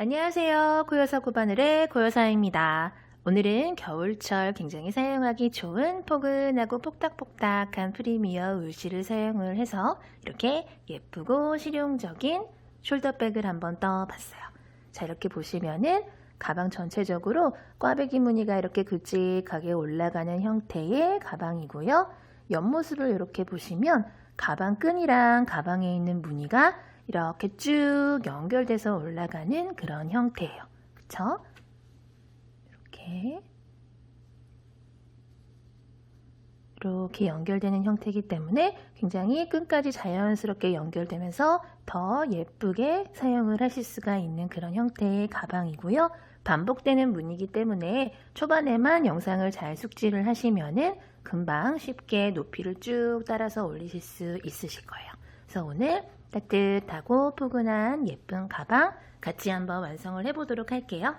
안녕하세요. 고요사 고바늘의 고요사입니다. 오늘은 겨울철 굉장히 사용하기 좋은 포근하고 폭닥폭닥한 프리미어 울실을 사용을 해서 이렇게 예쁘고 실용적인 숄더백을 한번 떠봤어요. 자, 이렇게 보시면은 가방 전체적으로 꽈배기 무늬가 이렇게 굵직하게 올라가는 형태의 가방이고요. 옆모습을 이렇게 보시면 가방 끈이랑 가방에 있는 무늬가 이렇게 쭉 연결돼서 올라가는 그런 형태예요. 그쵸? 이렇게 연결되는 형태이기 때문에 굉장히 끈까지 자연스럽게 연결되면서 더 예쁘게 사용을 하실 수가 있는 그런 형태의 가방이고요. 반복되는 무늬이기 때문에 초반에만 영상을 잘 숙지를 하시면은 금방 쉽게 높이를 쭉 따라서 올리실 수 있으실 거예요. 그래서 오늘 따뜻하고 포근한 예쁜 가방 같이 한번 완성을 해보도록 할게요.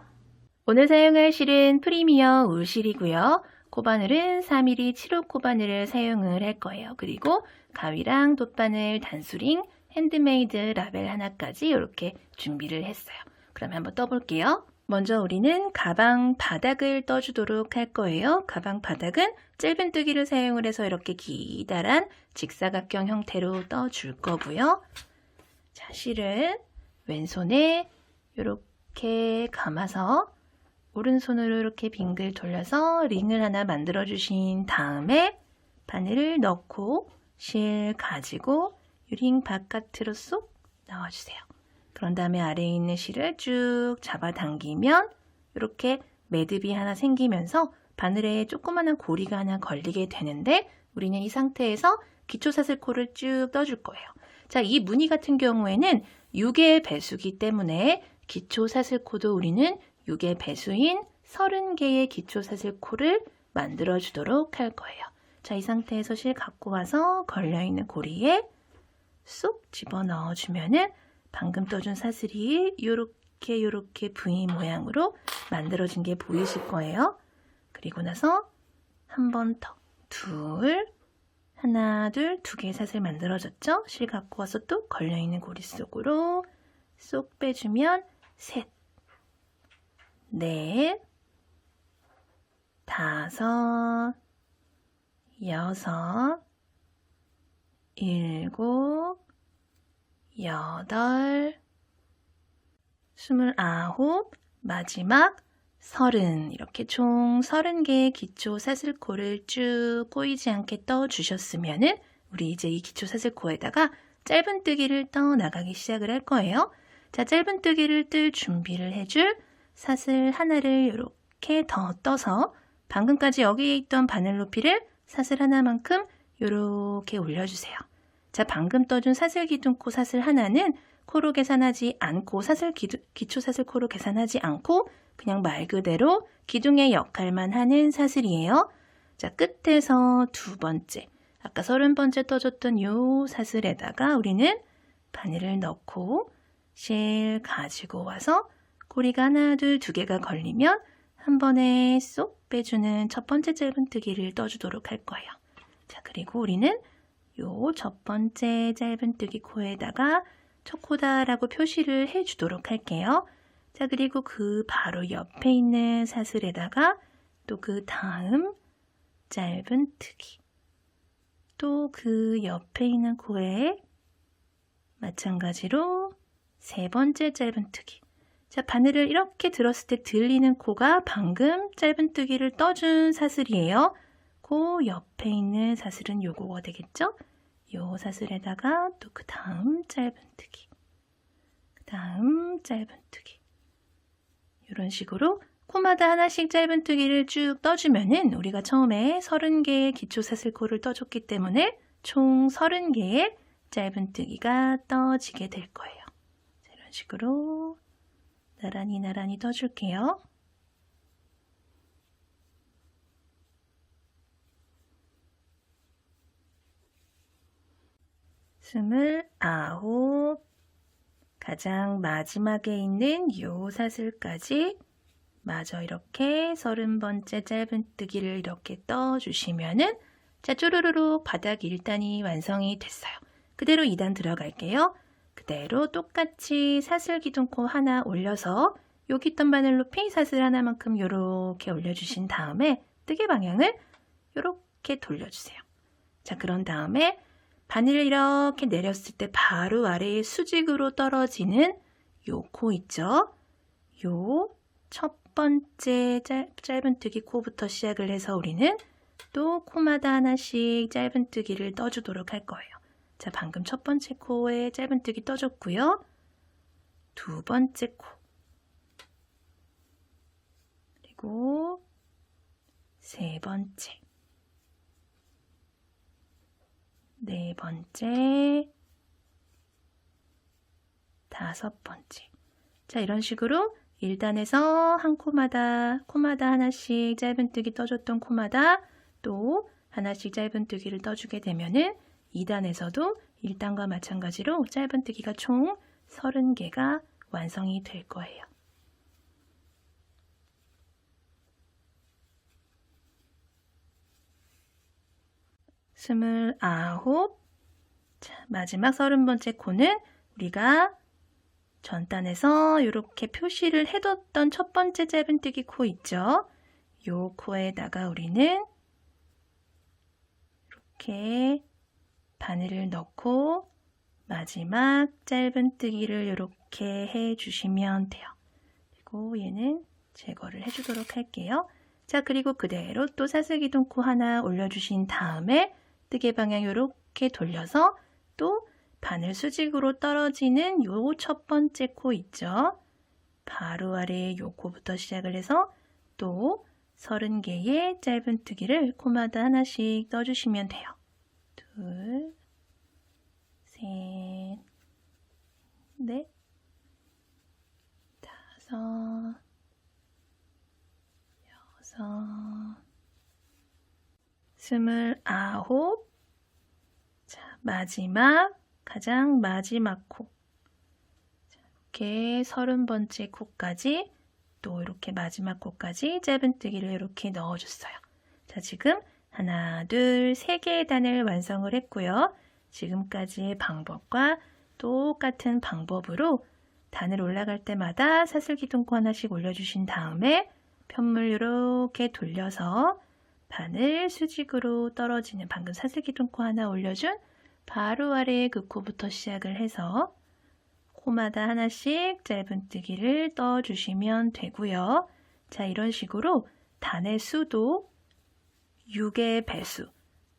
오늘 사용할 실은 프리미어 울실이고요. 코바늘은 4mm 7호 코바늘을 사용을 할 거예요. 그리고 가위랑 돗바늘, 단수링, 핸드메이드 라벨 하나까지 이렇게 준비를 했어요. 그럼 한번 떠볼게요. 먼저 우리는 가방 바닥을 떠주도록 할 거예요. 가방 바닥은 짧은뜨기를 사용을 해서 이렇게 기다란 직사각형 형태로 떠줄 거고요. 자, 실은 왼손에 이렇게 감아서 오른손으로 이렇게 빙글 돌려서 링을 하나 만들어 주신 다음에 바늘을 넣고 실 가지고 이 링 바깥으로 쏙 넣어주세요. 그런 다음에 아래에 있는 실을 쭉 잡아당기면 이렇게 매듭이 하나 생기면서 바늘에 조그마한 고리가 하나 걸리게 되는데 우리는 이 상태에서 기초사슬코를 쭉 떠줄 거예요. 자, 이 무늬 같은 경우에는 6의 배수기 때문에 기초사슬코도 우리는 6의 배수인 30개의 기초사슬코를 만들어 주도록 할 거예요. 자, 이 상태에서 실 갖고 와서 걸려있는 고리에 쏙 집어넣어 주면은 방금 떠준 사슬이 요렇게 V 모양으로 만들어진 게 보이실 거예요. 그리고 나서 한 번 더, 하나, 둘, 두 개의 사슬 만들어졌죠? 실 갖고 와서 또 걸려있는 고리 속으로 쏙 빼주면 셋, 넷, 다섯, 여섯, 일곱, 여덟, 29, 마지막 30 이렇게 총 30개의 기초 사슬코를 쭉 꼬이지 않게 떠 주셨으면은 우리 이제 이 기초 사슬코에다가 짧은뜨기를 떠 나가기 시작을 할 거예요. 자, 짧은뜨기를 뜰 준비를 해줄 사슬 하나를 이렇게 더 떠서 방금까지 여기에 있던 바늘 높이를 사슬 하나만큼 이렇게 올려주세요. 자, 방금 떠준 사슬 기둥코 사슬 하나는 코로 계산하지 않고 기초 사슬 코로 계산하지 않고 그냥 말 그대로 기둥의 역할만 하는 사슬이에요. 자, 끝에서 두 번째, 아까 30번째 떠줬던 요 사슬에다가 우리는 바늘을 넣고 실 가지고 와서 고리가 하나, 둘, 두 개가 걸리면 한 번에 쏙 빼주는 첫 번째 짧은뜨기를 떠주도록 할 거예요. 자, 그리고 우리는 요 첫 번째 짧은뜨기 코에다가 첫 코다라고 표시를 해주도록 할게요. 자, 그리고 그 바로 옆에 있는 사슬에다가 또 그 다음 짧은뜨기, 또 그 옆에 있는 코에 마찬가지로 세 번째 짧은뜨기. 자, 바늘을 이렇게 들었을 때 들리는 코가 방금 짧은뜨기를 떠준 사슬이에요. 그 옆에 있는 사슬은 요거가 되겠죠? 요 사슬에다가 또 그 다음 짧은뜨기, 그 다음 짧은뜨기. 이런 식으로 코마다 하나씩 짧은뜨기를 쭉 떠주면은 우리가 처음에 30개의 기초사슬코를 떠줬기 때문에 총 30개의 짧은뜨기가 떠지게 될 거예요. 자, 이런 식으로 나란히 떠줄게요. 스물아홉, 가장 마지막에 있는 요 사슬까지 마저 이렇게 30번째 짧은뜨기를 이렇게 떠주시면은 자, 쪼르르륵 바닥 1단이 완성이 됐어요. 그대로 2단 들어갈게요. 그대로 똑같이 사슬기둥코 하나 올려서 여기 있던 바늘 높이 사슬 하나만큼 이렇게 올려주신 다음에 뜨개 방향을 이렇게 돌려주세요. 자, 그런 다음에 바늘을 이렇게 내렸을 때 바로 아래에 수직으로 떨어지는 요 코 있죠? 요 첫 번째 짧은뜨기 코부터 시작을 해서 우리는 또 코마다 하나씩 짧은뜨기를 떠주도록 할 거예요. 자, 방금 첫 번째 코에 짧은뜨기 떠줬고요. 두 번째 코, 그리고 세 번째, 네 번째, 다섯 번째. 자, 이런 식으로 1단에서 한 코마다 하나씩 짧은뜨기 떠줬던 코마다 또 하나씩 짧은뜨기를 떠주게 되면은 2단에서도 1단과 마찬가지로 짧은뜨기가 총 30개가 완성이 될 거예요. 스물아홉. 자, 마지막 30번째 코는 우리가 전단에서 이렇게 표시를 해뒀던 첫 번째 짧은뜨기 코 있죠? 요 코에다가 우리는 이렇게 바늘을 넣고 마지막 짧은뜨기를 이렇게 해주시면 돼요. 그리고 얘는 제거를 해주도록 할게요. 자, 그리고 그대로 또 사슬기둥코 하나 올려주신 다음에 뜨개 방향 이렇게 돌려서 또 바늘 수직으로 떨어지는 요 첫 번째 코 있죠? 바로 아래에 요 코부터 시작을 해서 또 30개의 짧은뜨기를 코마다 하나씩 떠주시면 돼요. 둘, 셋, 넷, 다섯, 여섯, 스물아홉. 자, 가장 마지막 코. 이렇게 30번째 코까지 또 이렇게 마지막 코까지 짧은뜨기를 이렇게 넣어줬어요. 자, 지금 하나, 둘, 3개의 단을 완성을 했고요. 지금까지의 방법과 똑같은 방법으로 단을 올라갈 때마다 사슬기둥코 하나씩 올려주신 다음에 편물 이렇게 돌려서 바늘 수직으로 떨어지는 방금 사슬기둥코 하나 올려준 바로 아래의 그 코부터 시작을 해서 코마다 하나씩 짧은뜨기를 떠주시면 되고요. 자, 이런 식으로 단의 수도 6의 배수,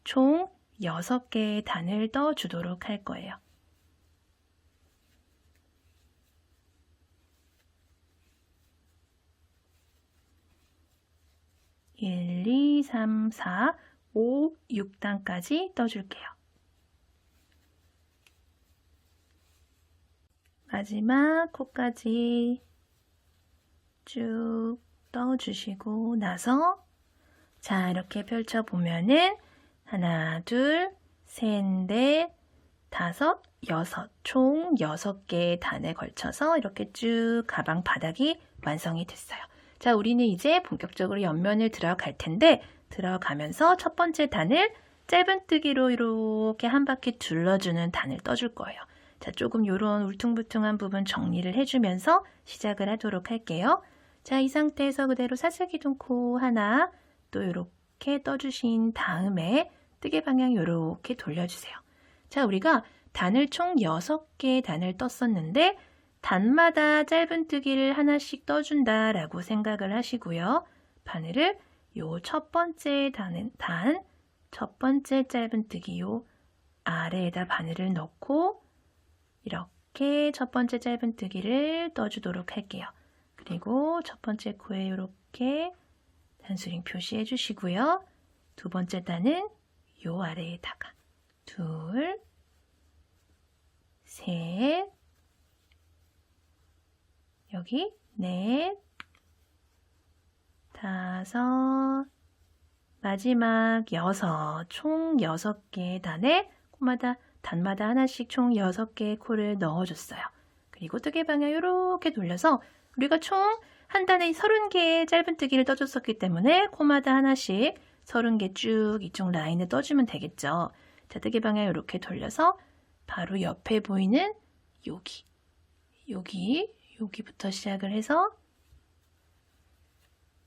총 6개의 단을 떠주도록 할 거예요. 1, 2, 3, 4, 5, 6단까지 떠줄게요. 마지막 코까지 쭉 떠주시고 나서 자, 이렇게 펼쳐보면은 하나, 둘, 셋, 넷, 다섯, 여섯, 총 6개의 단에 걸쳐서 이렇게 쭉 가방 바닥이 완성이 됐어요. 자, 우리는 이제 본격적으로 옆면을 들어갈 텐데 들어가면서 첫 번째 단을 짧은뜨기로 이렇게 한 바퀴 둘러주는 단을 떠줄 거예요. 자, 조금 이런 울퉁불퉁한 부분 정리를 해주면서 시작을 하도록 할게요. 자, 이 상태에서 그대로 사슬기둥코 하나 또 이렇게 떠주신 다음에 뜨개 방향 이렇게 돌려주세요. 자, 우리가 단을 총 6개의 단을 떴었는데 단마다 짧은뜨기를 하나씩 떠준다라고 생각을 하시고요. 바늘을 요 첫 번째 첫 번째 짧은뜨기 요 아래에다 바늘을 넣고 이렇게 첫 번째 짧은뜨기를 떠주도록 할게요. 그리고 첫 번째 코에 이렇게 단수링 표시해 주시고요. 두 번째 단은 요 아래에다가 둘, 셋, 여기 넷, 다섯, 마지막 6, 총 6개의 단에 단마다 하나씩 총 6개의 코를 넣어줬어요. 그리고 뜨개 방향 이렇게 돌려서 우리가 총 한 단에 30개의 짧은뜨기를 떠줬었기 때문에 코마다 하나씩 30개 쭉 이쪽 라인을 떠주면 되겠죠. 자, 뜨개 방향 이렇게 돌려서 바로 옆에 보이는 여기부터 시작을 해서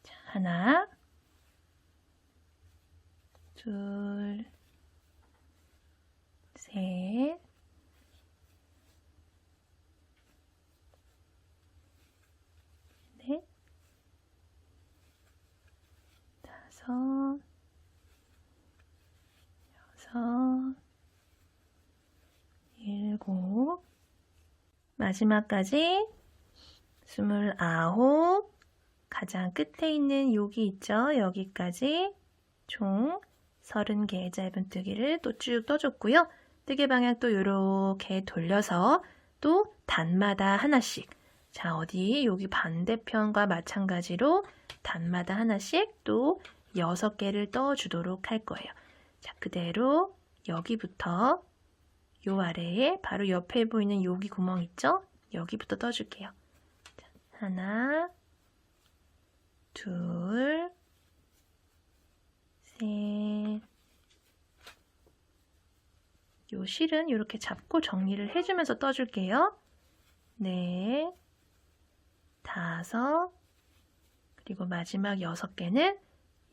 자, 하나, 둘, 셋, 넷, 다섯, 여섯, 일곱, 마지막까지 29, 가장 끝에 있는 여기 있죠? 여기까지 총 30개의 짧은뜨기를 또 쭉 떠줬고요. 뜨개 방향 또 이렇게 돌려서 또 단마다 하나씩, 자, 어디 여기 반대편과 마찬가지로 단마다 하나씩 또 6개를 떠주도록 할 거예요. 자, 그대로 여기부터 요 아래에 바로 옆에 보이는 여기 구멍 있죠? 여기부터 떠줄게요. 자, 하나, 둘, 셋. 요 실은 이렇게 잡고 정리를 해주면서 떠줄게요. 넷, 다섯, 그리고 마지막 6개는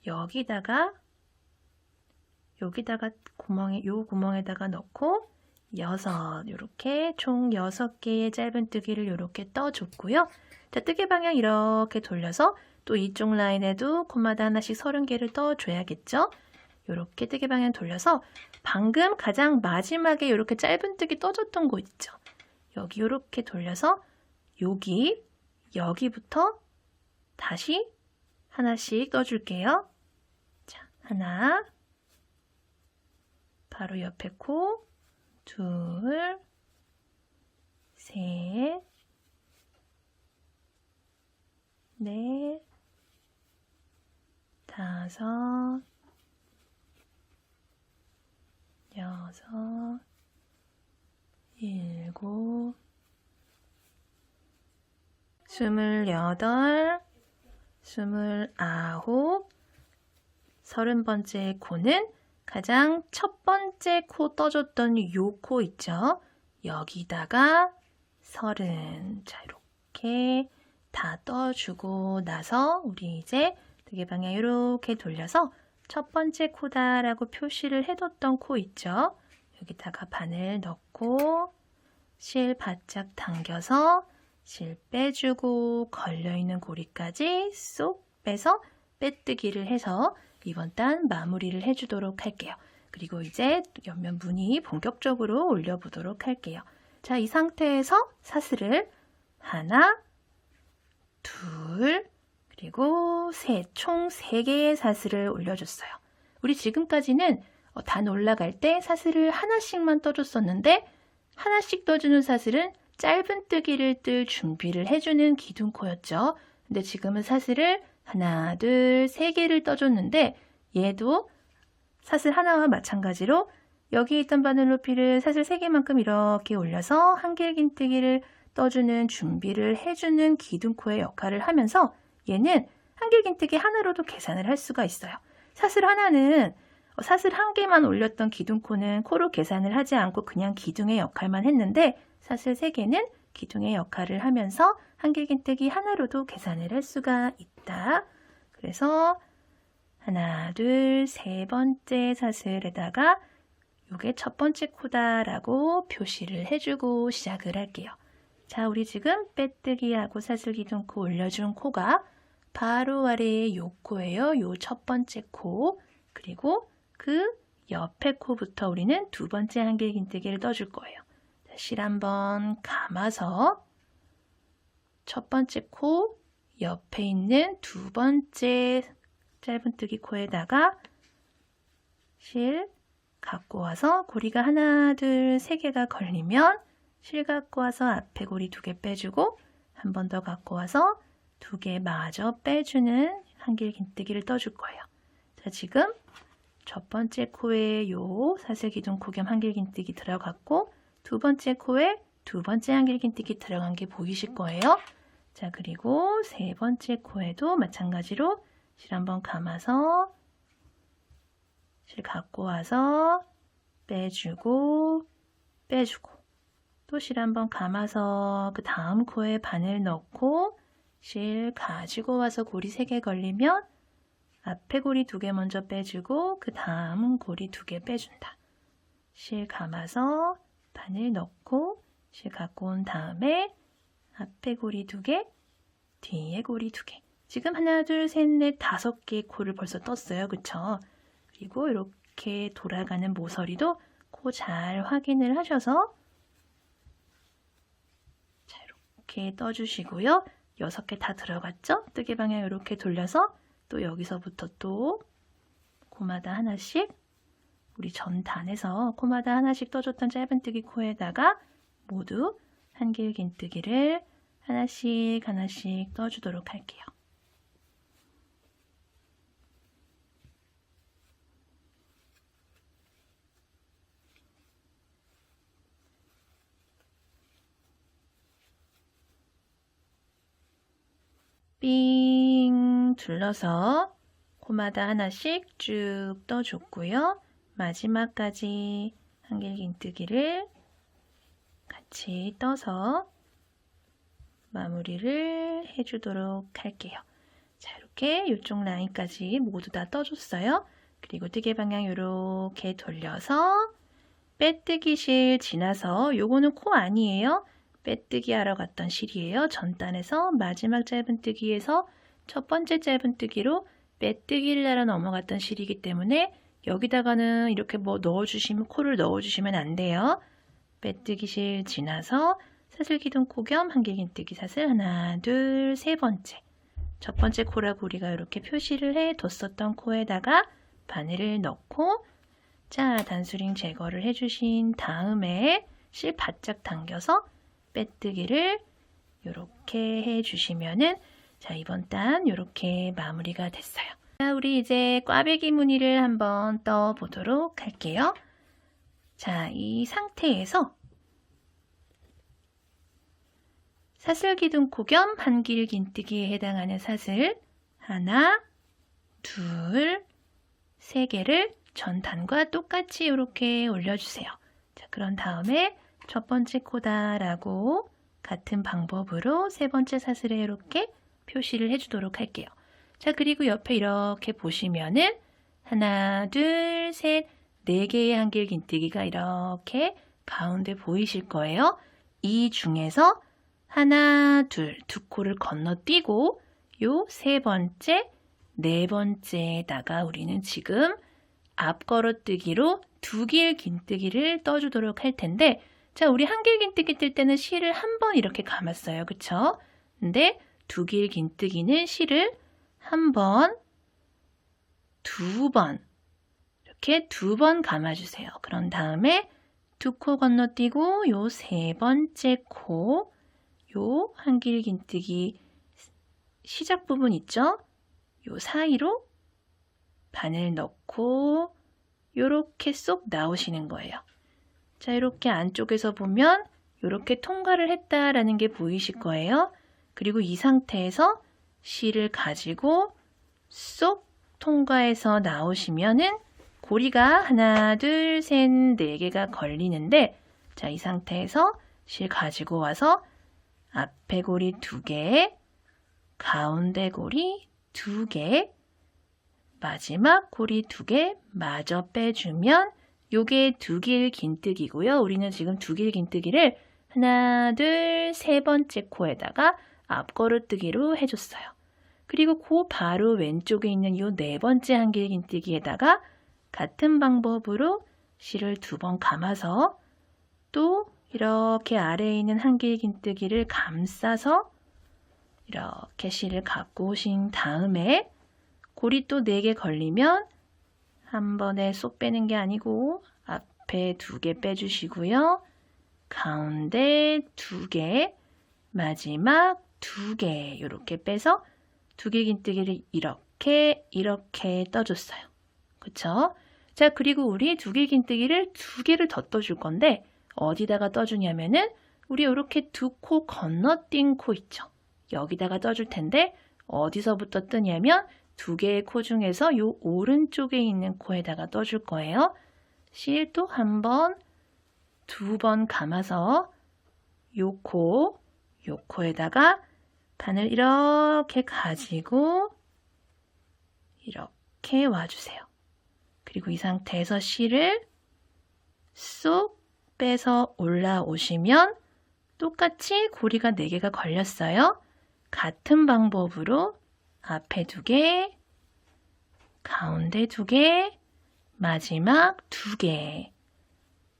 여기다가 구멍에, 요 구멍에다가 넣고 6, 이렇게 총 6개의 짧은뜨기를 이렇게 떠줬고요. 자, 뜨개 방향 이렇게 돌려서 또 이쪽 라인에도 코마다 하나씩 30개를 떠줘야겠죠? 이렇게 뜨개 방향 돌려서 방금 가장 마지막에 이렇게 짧은뜨기 떠줬던 곳 있죠? 여기 이렇게 돌려서 여기부터 다시 하나씩 떠줄게요. 자, 하나, 바로 옆에 코, 둘, 셋, 넷, 다섯, 여섯, 일곱, 28, 29, 30번째 코는 가장 첫 번째 코 떠줬던 요 코 있죠? 여기다가 30. 자, 이렇게 다 떠주고 나서 우리 이제 뜨개 방향 이렇게 돌려서 첫 번째 코다라고 표시를 해뒀던 코 있죠? 여기다가 바늘 넣고 실 바짝 당겨서 실 빼주고 걸려있는 고리까지 쏙 빼서 빼뜨기를 해서 이번 단 마무리를 해주도록 할게요. 그리고 이제 옆면 무늬 본격적으로 올려보도록 할게요. 자, 이 상태에서 사슬을 하나, 둘, 그리고 셋, 총 3개의 사슬을 올려줬어요. 우리 지금까지는 단 올라갈 때 사슬을 하나씩만 떠줬었는데 하나씩 떠주는 사슬은 짧은뜨기를 뜰 준비를 해주는 기둥코였죠. 근데 지금은 사슬을 하나, 둘, 3개를 떠줬는데 얘도 사슬 하나와 마찬가지로 여기 있던 바늘 높이를 사슬 3개만큼 이렇게 올려서 한길긴뜨기를 떠주는 준비를 해주는 기둥코의 역할을 하면서 얘는 한길긴뜨기 하나로도 계산을 할 수가 있어요. 사슬 하나는 사슬 1개만 올렸던 기둥코는 코로 계산을 하지 않고 그냥 기둥의 역할만 했는데 사슬 3개는 기둥의 역할을 하면서 한길긴뜨기 하나로도 계산을 할 수가 있다. 그래서 하나, 둘, 3번째 사슬에다가 이게 첫 번째 코다라고 표시를 해주고 시작을 할게요. 자, 우리 지금 빼뜨기하고 사슬 기둥코 올려준 코가 바로 아래에 요 코예요. 요 첫 번째 코. 그리고 그 옆에 코부터 우리는 2번째 한길긴뜨기를 떠줄 거예요. 자, 실 한번 감아서 첫 번째 코 옆에 있는 2번째 짧은뜨기 코에다가 실 갖고 와서 고리가 하나, 둘, 3개가 걸리면 실 갖고 와서 앞에 고리 2개 빼주고 한 번 더 갖고 와서 2개 마저 빼주는 한길긴뜨기를 떠줄 거예요. 자, 지금 첫 번째 코에 요 사슬기둥코 겸 한길긴뜨기 들어갔고 2번째 코에 2번째 한길긴뜨기 들어간 게 보이실 거예요. 자, 그리고 3번째 코에도 마찬가지로 실 한번 감아서 실 갖고 와서 빼주고 또 실 한번 감아서 그 다음 코에 바늘 넣고 실 가지고 와서 고리 3개 걸리면 앞에 고리 2개 먼저 빼주고 그 다음 고리 2개 빼준다. 실 감아서 바늘 넣고 실 갖고 온 다음에 앞에 고리 2개, 뒤에 고리 2개. 지금 하나, 둘, 셋, 넷, 5개의 코를 벌써 떴어요. 그쵸? 그리고 이렇게 돌아가는 모서리도 코 잘 확인을 하셔서 자, 이렇게 떠주시고요. 6개 다 들어갔죠? 뜨개 방향 이렇게 돌려서 또 여기서부터 또 코마다 하나씩 우리 전단에서 코마다 하나씩 떠줬던 짧은뜨기 코에다가 모두 한길긴뜨기를 하나씩 하나씩 떠주도록 할게요. 삥 둘러서 코마다 하나씩 쭉 떠줬고요. 마지막까지 한길긴뜨기를 같이 떠서 마무리를 해주도록 할게요. 자, 이렇게 이쪽 라인까지 모두 다 떠줬어요. 그리고 뜨개 방향 이렇게 돌려서 빼뜨기 실 지나서 요거는 코 아니에요. 빼뜨기 하러 갔던 실이에요. 전단에서 마지막 짧은뜨기에서 첫 번째 짧은뜨기로 빼뜨기를 하러 넘어갔던 실이기 때문에 여기다가는 이렇게 뭐 넣어주시면 코를 넣어주시면 안 돼요. 빼뜨기 실 지나서 사슬기둥 코 겸 한길긴뜨기 사슬 하나, 둘, 3번째. 첫 번째 코라고 우리가 이렇게 표시를 해뒀었던 코에다가 바늘을 넣고 자, 단수링 제거를 해주신 다음에 실 바짝 당겨서 빼뜨기를 이렇게 해주시면은 자, 이번 단 이렇게 마무리가 됐어요. 자, 우리 이제 꽈배기 무늬를 한번 떠보도록 할게요. 자, 이 상태에서 사슬기둥코 겸 한길긴뜨기에 해당하는 사슬 하나, 둘, 3개를 전단과 똑같이 이렇게 올려주세요. 자, 그런 다음에 첫 번째 코다라고 같은 방법으로 3번째 사슬에 이렇게 표시를 해주도록 할게요. 자, 그리고 옆에 이렇게 보시면은 하나, 둘, 셋, 4개의 한길긴뜨기가 이렇게 가운데 보이실 거예요. 이 중에서 하나, 둘, 2코를 건너뛰고 요 3번째, 4번째에다가 우리는 지금 앞걸어뜨기로 2길긴뜨기를 떠주도록 할 텐데 자, 우리 한길긴뜨기 뜰 때는 실을 한 번 이렇게 감았어요. 그쵸? 근데 2길긴뜨기는 실을 한 번, 2번 이렇게 2번 감아주세요. 그런 다음에 2코 건너뛰고 요 3번째 코, 요 한길긴뜨기 시작 부분 있죠? 요 사이로 바늘 넣고 요렇게 쏙 나오시는 거예요. 자, 이렇게 안쪽에서 보면 이렇게 통과를 했다라는 게 보이실 거예요. 그리고 이 상태에서 실을 가지고 쏙 통과해서 나오시면은 고리가 하나, 둘, 셋, 4개가 걸리는데 자, 이 상태에서 실 가지고 와서 앞에 고리 2개, 가운데 고리 2개, 마지막 고리 2개 마저 빼주면 요게 2길긴뜨기고요. 우리는 지금 2길긴뜨기를 하나, 둘, 3번째 코에다가 앞걸어뜨기로 해줬어요. 그리고 그 바로 왼쪽에 있는 요 4번째 한길긴뜨기에다가 같은 방법으로 실을 2번 감아서 또 이렇게 아래에 있는 한길긴뜨기를 감싸서 이렇게 실을 갖고 오신 다음에 고리 또 4개 걸리면 한 번에 쏙 빼는 게 아니고 앞에 2개 빼주시고요. 가운데 2개, 마지막 2개 이렇게 빼서 2길긴뜨기를 이렇게 떠줬어요. 그쵸? 자, 그리고 우리 2길긴뜨기를 2개를 더 떠줄 건데 어디다가 떠주냐면은 우리 이렇게 2코 건너뛴 코 있죠? 여기다가 떠줄 텐데 어디서부터 뜨냐면 2개의 코 중에서 요 오른쪽에 있는 코에다가 떠줄 거예요. 실도 한 번, 2번 감아서 요 코에다가 바늘 이렇게 가지고 이렇게 와주세요. 그리고 이 상태에서 실을 쏙 빼서 올라오시면 똑같이 고리가 4개가 걸렸어요. 같은 방법으로 앞에 2개, 가운데 2개, 마지막 2개.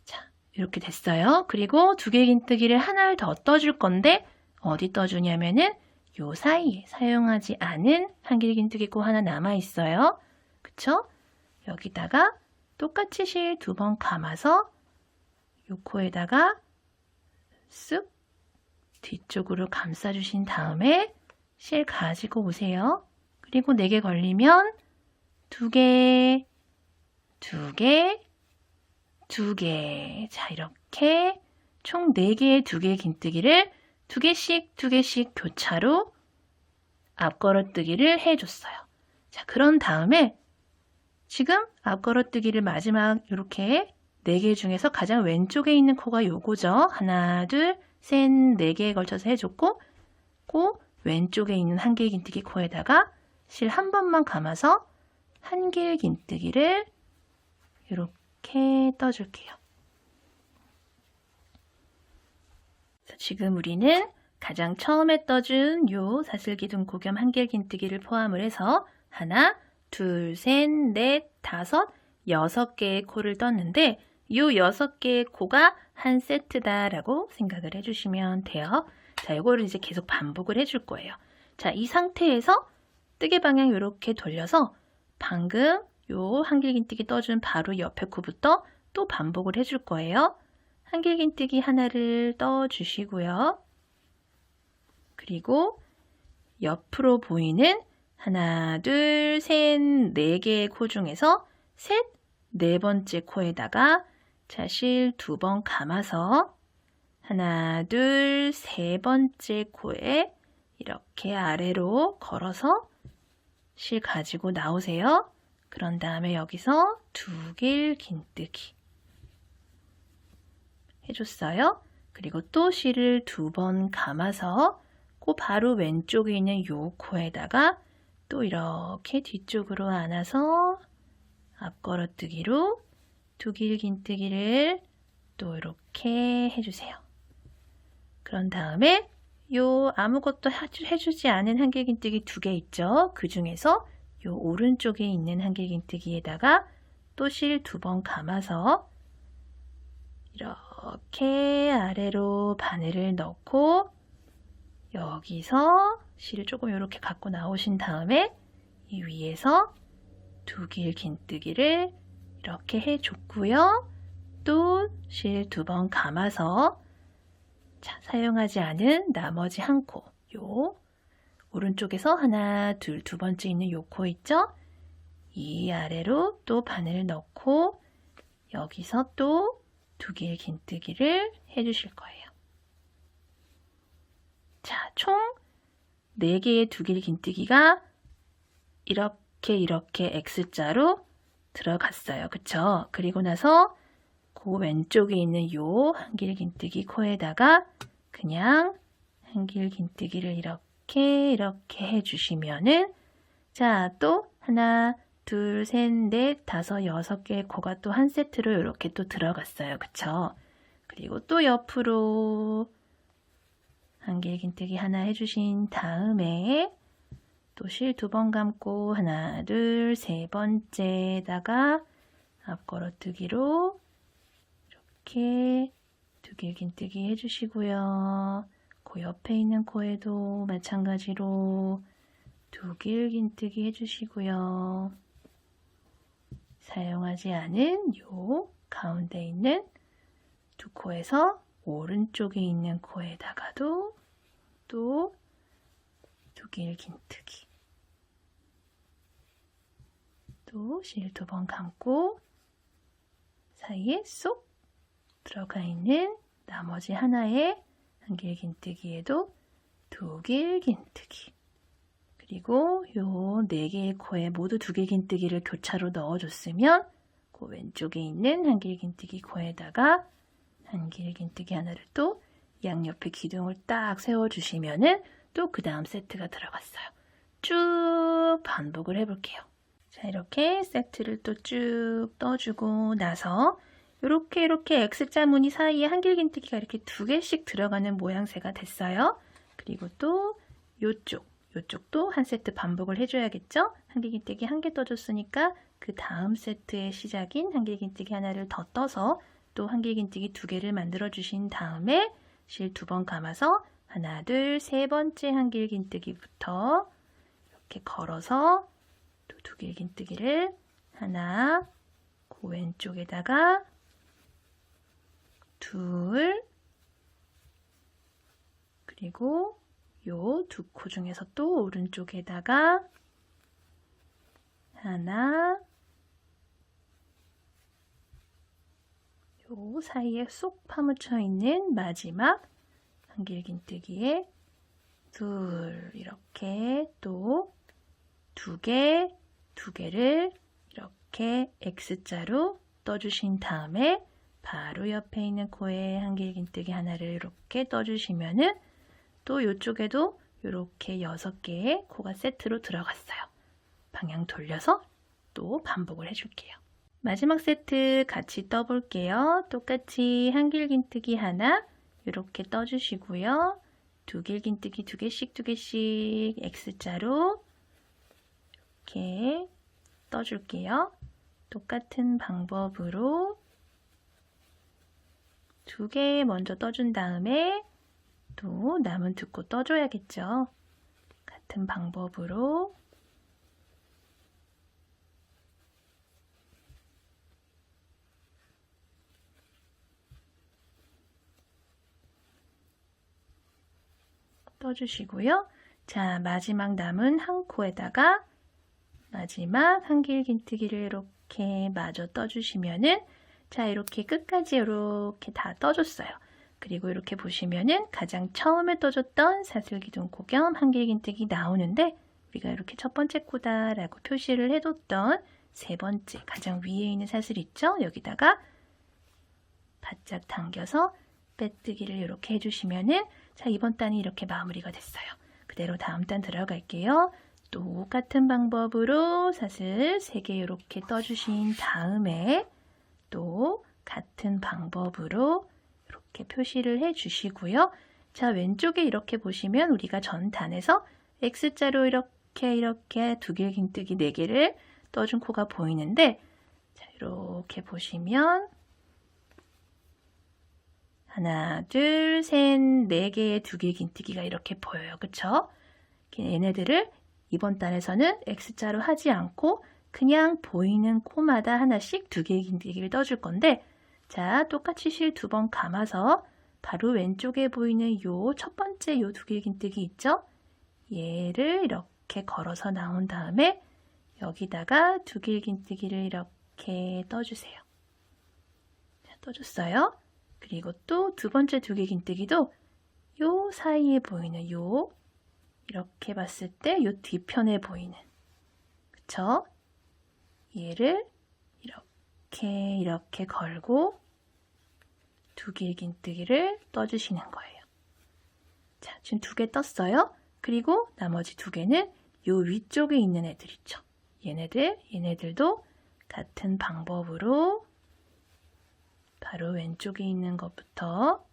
자, 이렇게 됐어요. 그리고 2개 긴뜨기를 하나를 더 떠줄 건데 어디 떠주냐면은 요 사이에 사용하지 않은 한길 긴뜨기 코 하나 남아 있어요. 그쵸? 여기다가 똑같이 실 2번 감아서 요 코에다가 쓱 뒤쪽으로 감싸주신 다음에 실 가지고 오세요. 그리고 4개 걸리면 2개, 2개, 2개. 자, 이렇게 총 4개의 2개 긴뜨기를 2개씩 교차로 앞걸어뜨기를 해줬어요. 자, 그런 다음에 지금 앞걸어뜨기를 마지막 이렇게 4개 중에서 가장 왼쪽에 있는 코가 요거죠. 하나, 둘, 셋, 4개에 걸쳐서 해줬고, 그 왼쪽에 있는 한길 긴뜨기 코에다가 실 한 번만 감아서 한길 긴뜨기를 이렇게 떠줄게요. 지금 우리는 가장 처음에 떠준 요 사슬기둥 고겸 한길 긴뜨기를 포함을 해서 하나, 둘, 셋, 넷, 다섯, 6개의 코를 떴는데 요 6개의 코가 한 세트다라고 생각을 해주시면 돼요. 자, 요거를 이제 계속 반복을 해줄 거예요. 자, 이 상태에서 뜨개 방향 이렇게 돌려서 방금 요 한길 긴뜨기 떠준 바로 옆에 코부터 또 반복을 해줄 거예요. 한길 긴뜨기 하나를 떠주시고요. 그리고 옆으로 보이는 하나, 둘, 셋, 4개의 코 중에서 셋, 4번째 코에다가 자, 실 2번 감아서 하나, 둘, 3번째 코에 이렇게 아래로 걸어서 실 가지고 나오세요. 그런 다음에 여기서 2길 긴뜨기 해줬어요. 그리고 또 실을 2번 감아서 그 바로 왼쪽에 있는 요 코에다가 또 이렇게 뒤쪽으로 안아서 앞걸어뜨기로 2길 긴뜨기를 또 이렇게 해주세요. 그런 다음에 요 아무것도 해주지 않은 한길 긴뜨기 2개 있죠. 그 중에서 요 오른쪽에 있는 한길 긴뜨기에다가 또 실 2번 감아서 이렇게 아래로 바늘을 넣고 여기서 실을 조금 이렇게 갖고 나오신 다음에 이 위에서 2길 긴뜨기를 이렇게 해줬고요. 또 실 2번 감아서 자, 사용하지 않은 나머지 한 코, 요 오른쪽에서 하나, 둘, 2번째 있는 요 코 있죠? 이 아래로 또 바늘을 넣고 여기서 또 2길 긴뜨기를 해주실 거예요. 자, 총 4개의 2길 긴뜨기가 이렇게 X자로 들어갔어요. 그쵸? 그리고 나서 그 왼쪽에 있는 요 한길 긴뜨기 코에다가 그냥 한길 긴뜨기를 이렇게 해주시면은 자, 또 하나, 둘, 셋, 넷, 다섯, 6개의 코가 또 한 세트로 이렇게 또 들어갔어요. 그쵸? 그리고 또 옆으로 한길 긴뜨기 하나 해주신 다음에 또 실 2번 감고 하나, 둘, 3번째에다가 앞걸어뜨기로 이렇게 2길 긴뜨기 해주시고요. 그 옆에 있는 코에도 마찬가지로 2길 긴뜨기 해주시고요. 사용하지 않은 요 가운데 있는 2코에서 오른쪽에 있는 코에다가도 또 2길 긴뜨기 또 실 2번 감고 사이에 쏙 들어가 있는 나머지 하나의 한길 긴뜨기에도 2길 긴뜨기 그리고 요 4개의 코에 모두 2길 긴뜨기를 교차로 넣어줬으면 그 왼쪽에 있는 한길 긴뜨기 코에다가 한길 긴뜨기 하나를 또 양옆에 기둥을 딱 세워주시면은 또 그 다음 세트가 들어갔어요. 쭉 반복을 해볼게요. 자, 이렇게 세트를 또 쭉 떠주고 나서 이렇게 X자 무늬 사이에 한길긴뜨기가 이렇게 2개씩 들어가는 모양새가 됐어요. 그리고 또 요쪽도 한 세트 반복을 해줘야겠죠? 한길긴뜨기 1개 떠줬으니까 그 다음 세트의 시작인 한길긴뜨기 하나를 더 떠서 또 한길긴뜨기 2개를 만들어 주신 다음에 실 2번 감아서 하나, 둘, 세 번째 한길긴뜨기부터 이렇게 걸어서 또 2길긴뜨기를 하나, 그 왼쪽에다가 둘, 그리고 요 2코 중에서 또 오른쪽에다가 하나, 요 사이에 쏙 파묻혀 있는 마지막 한길긴뜨기에 둘, 이렇게 또 2개를 이렇게 X자로 떠주신 다음에 바로 옆에 있는 코에 한길긴뜨기 하나를 이렇게 떠주시면은 또 이쪽에도 이렇게 6개의 코가 세트로 들어갔어요. 방향 돌려서 또 반복을 해줄게요. 마지막 세트 같이 떠볼게요. 똑같이 한길긴뜨기 하나 이렇게 떠주시고요. 2길긴뜨기 2개씩 X자로 이렇게 떠줄게요. 똑같은 방법으로 2개 먼저 떠준 다음에 또 남은 2코 떠줘야겠죠. 같은 방법으로 떠주시고요. 자, 마지막 남은 한 코에다가 마지막 한길긴뜨기를 이렇게 마저 떠주시면은 자, 이렇게 끝까지 이렇게 다 떠줬어요. 그리고 이렇게 보시면은 가장 처음에 떠줬던 사슬기둥코 겸 한길긴뜨기 나오는데 우리가 이렇게 첫 번째 코다라고 표시를 해뒀던 세 번째 가장 위에 있는 사슬 있죠? 여기다가 바짝 당겨서 빼뜨기를 이렇게 해주시면은 자, 이번 단이 이렇게 마무리가 됐어요. 그대로 다음 단 들어갈게요. 똑같은 방법으로 사슬 3개 이렇게 떠주신 다음에 또 같은 방법으로 이렇게 표시를 해 주시고요. 자, 왼쪽에 이렇게 보시면 우리가 전 단에서 X자로 이렇게 2길긴뜨기 4개를 떠준 코가 보이는데 자, 이렇게 보시면 하나, 둘, 셋, 4개의 2길긴뜨기가 이렇게 보여요. 그쵸? 얘네들을 이번 단에서는 X자로 하지 않고 그냥 보이는 코마다 하나씩 2길긴뜨기를 떠줄 건데 자, 똑같이 실 2번 감아서 바로 왼쪽에 보이는 요 첫 번째 요 2길긴뜨기 있죠? 얘를 이렇게 걸어서 나온 다음에 여기다가 2길긴뜨기를 이렇게 떠주세요. 자, 떠줬어요. 그리고 또 2번째 2길긴뜨기도 요 사이에 보이는 요 이렇게 봤을 때 요 뒤편에 보이는 그쵸? 얘를 이렇게 걸고 2길긴뜨기를 떠주시는 거예요. 자, 지금 2개 떴어요. 그리고 나머지 2개는 요 위쪽에 있는 애들 있죠. 얘네들도 같은 방법으로 바로 왼쪽에 있는 것부터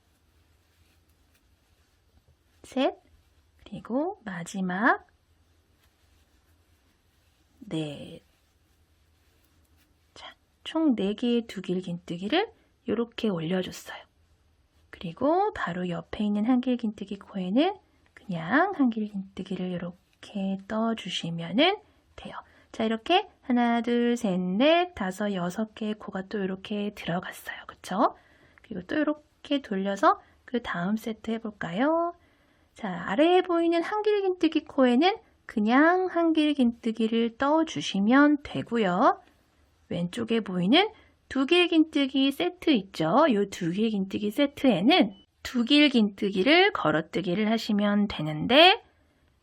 셋, 그리고 마지막 넷. 자, 총 4개의 2길긴뜨기를 이렇게 올려줬어요. 그리고 바로 옆에 있는 한길긴뜨기 코에는 그냥 한길긴뜨기를 이렇게 떠주시면 돼요. 자, 이렇게 하나, 둘, 셋, 넷, 다섯, 6개의 코가 또 이렇게 들어갔어요. 그쵸? 그리고 또 이렇게 돌려서 그 다음 세트 해볼까요? 자, 아래에 보이는 한길긴뜨기 코에는 그냥 한길긴뜨기를 떠주시면 되고요. 왼쪽에 보이는 2길긴뜨기 세트 있죠? 이 2길긴뜨기 세트에는 2길긴뜨기를 걸어뜨기를 하시면 되는데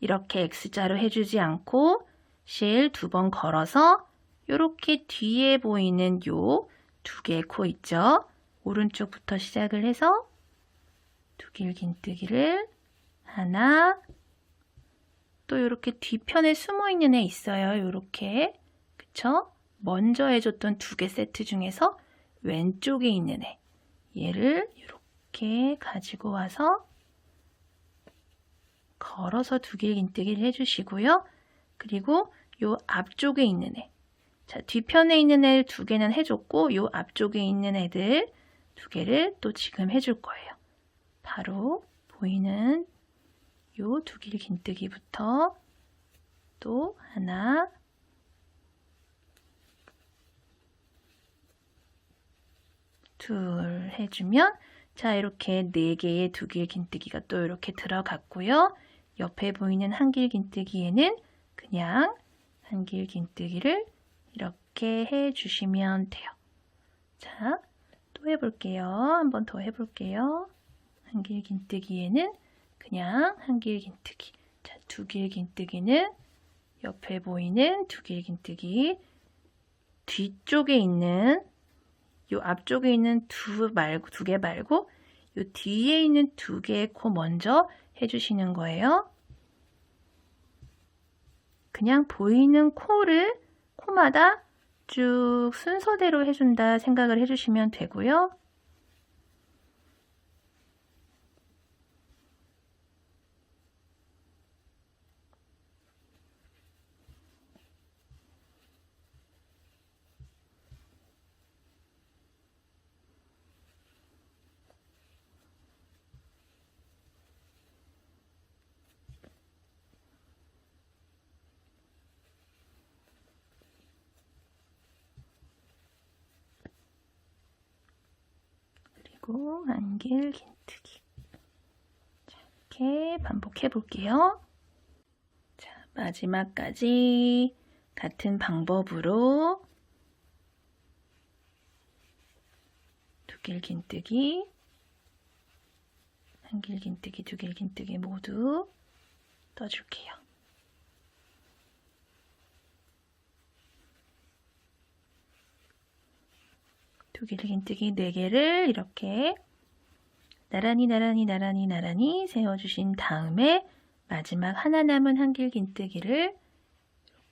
이렇게 X자로 해주지 않고 실 2번 걸어서 이렇게 뒤에 보이는 요 2개의 코 있죠? 오른쪽부터 시작을 해서 두길긴뜨기를 하나, 또 이렇게 뒤편에 숨어 있는 애 있어요. 이렇게. 그쵸? 먼저 해줬던 2개 세트 중에서 왼쪽에 있는 애. 얘를 이렇게 가지고 와서 걸어서 두길긴뜨기를 해주시고요. 그리고 요 앞쪽에 있는 애. 자, 뒤편에 있는 애 2개는 해줬고, 요 앞쪽에 있는 애들 2개를 또 지금 해줄 거예요. 바로 보이는 요 두길긴뜨기부터 또 하나, 둘 해주면, 자, 이렇게 4개의 두길긴뜨기가 또 이렇게 들어갔고요. 옆에 보이는 한길긴뜨기에는 그냥 한길긴뜨기를 이렇게 해주시면 돼요. 자, 또 해볼게요. 한 번 더 해볼게요. 한길긴뜨기에는 그냥 한길긴뜨기. 자, 두길긴뜨기는 옆에 보이는 두길긴뜨기 뒤쪽에 있는 요 앞쪽에 있는 2개 말고 요 뒤에 있는 2개의 코 먼저 해주시는 거예요. 그냥 보이는 코마다 쭉 순서대로 해준다 생각을 해주시면 되고요. 그리고 한길긴뜨기. 자, 이렇게 반복해 볼게요. 자, 마지막까지 같은 방법으로 두길긴뜨기, 한길긴뜨기, 두길긴뜨기 모두 떠줄게요. 두길긴뜨기 4개를 이렇게 나란히 세워주신 다음에 마지막 하나 남은 한길긴뜨기를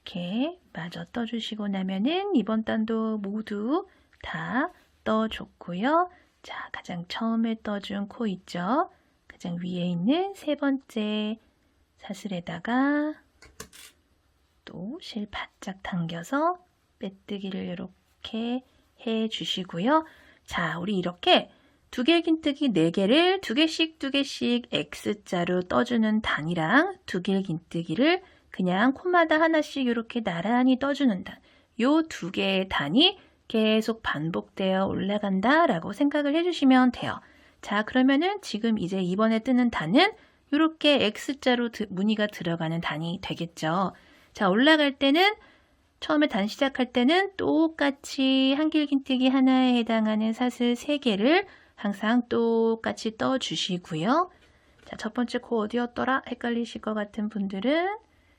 이렇게 마저 떠주시고 나면은 이번 단도 모두 다 떠줬고요. 자, 가장 처음에 떠준 코 있죠? 가장 위에 있는 3번째 사슬에다가 또 실 바짝 당겨서 빼뜨기를 이렇게 해주시고요. 자, 우리 이렇게 두길긴뜨기 4개를 2개씩 X자로 떠주는 단이랑 두길긴뜨기를 그냥 코마다 하나씩 이렇게 나란히 떠주는 단, 요 2개의 단이 계속 반복되어 올라간다 라고 생각을 해주시면 돼요. 자, 그러면은 지금 이제 이번에 뜨는 단은 이렇게 X자로 무늬가 들어가는 단이 되겠죠. 자, 올라갈 때는 처음에 단 시작할 때는 똑같이 한길긴뜨기 하나에 해당하는 사슬 3개를 항상 똑같이 떠주시고요. 자, 첫 번째 코 어디였더라? 헷갈리실 것 같은 분들은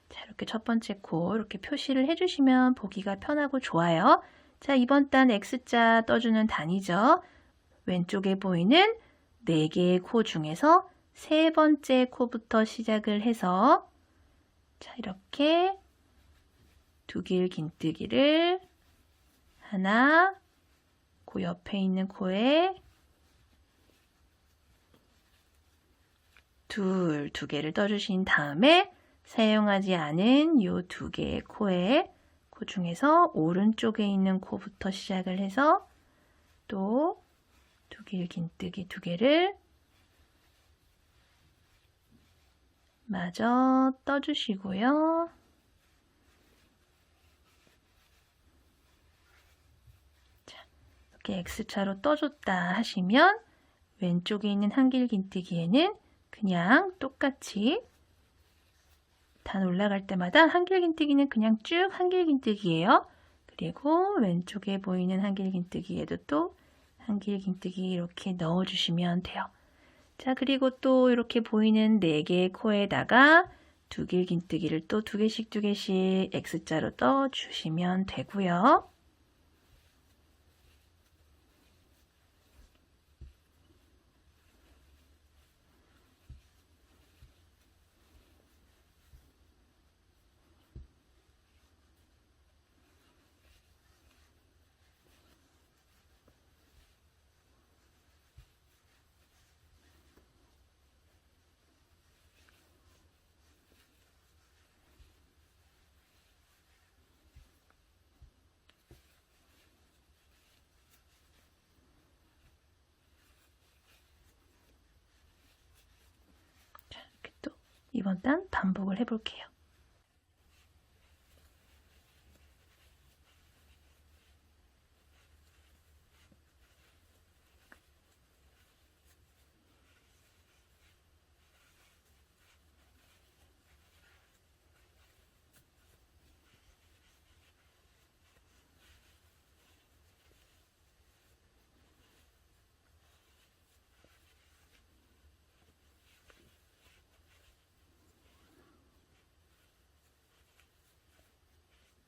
자, 이렇게 첫 번째 코 이렇게 표시를 해주시면 보기가 편하고 좋아요. 자, 이번 단 X자 떠주는 단이죠. 왼쪽에 보이는 4개의 코 중에서 3번째 코부터 시작을 해서 자, 이렇게 두길긴뜨기를 하나, 그 옆에 있는 코에 2개를 떠주신 다음에 사용하지 않은 이 2개의 코에 코 중에서 오른쪽에 있는 코부터 시작을 해서 또 두길긴뜨기 2개를 마저 떠주시고요. 자, 이렇게 X자로 떠줬다 하시면 왼쪽에 있는 한길긴뜨기에는 그냥 똑같이 단 올라갈 때마다 한길긴뜨기는 그냥 쭉 한길긴뜨기예요. 그리고 왼쪽에 보이는 한길긴뜨기에도 또 한길긴뜨기 이렇게 넣어주시면 돼요. 자, 그리고 또 이렇게 보이는 4개의 코에다가 두길긴뜨기를 또 2개씩 X자로 떠주시면 되고요. 이번 단 반복을 해볼게요.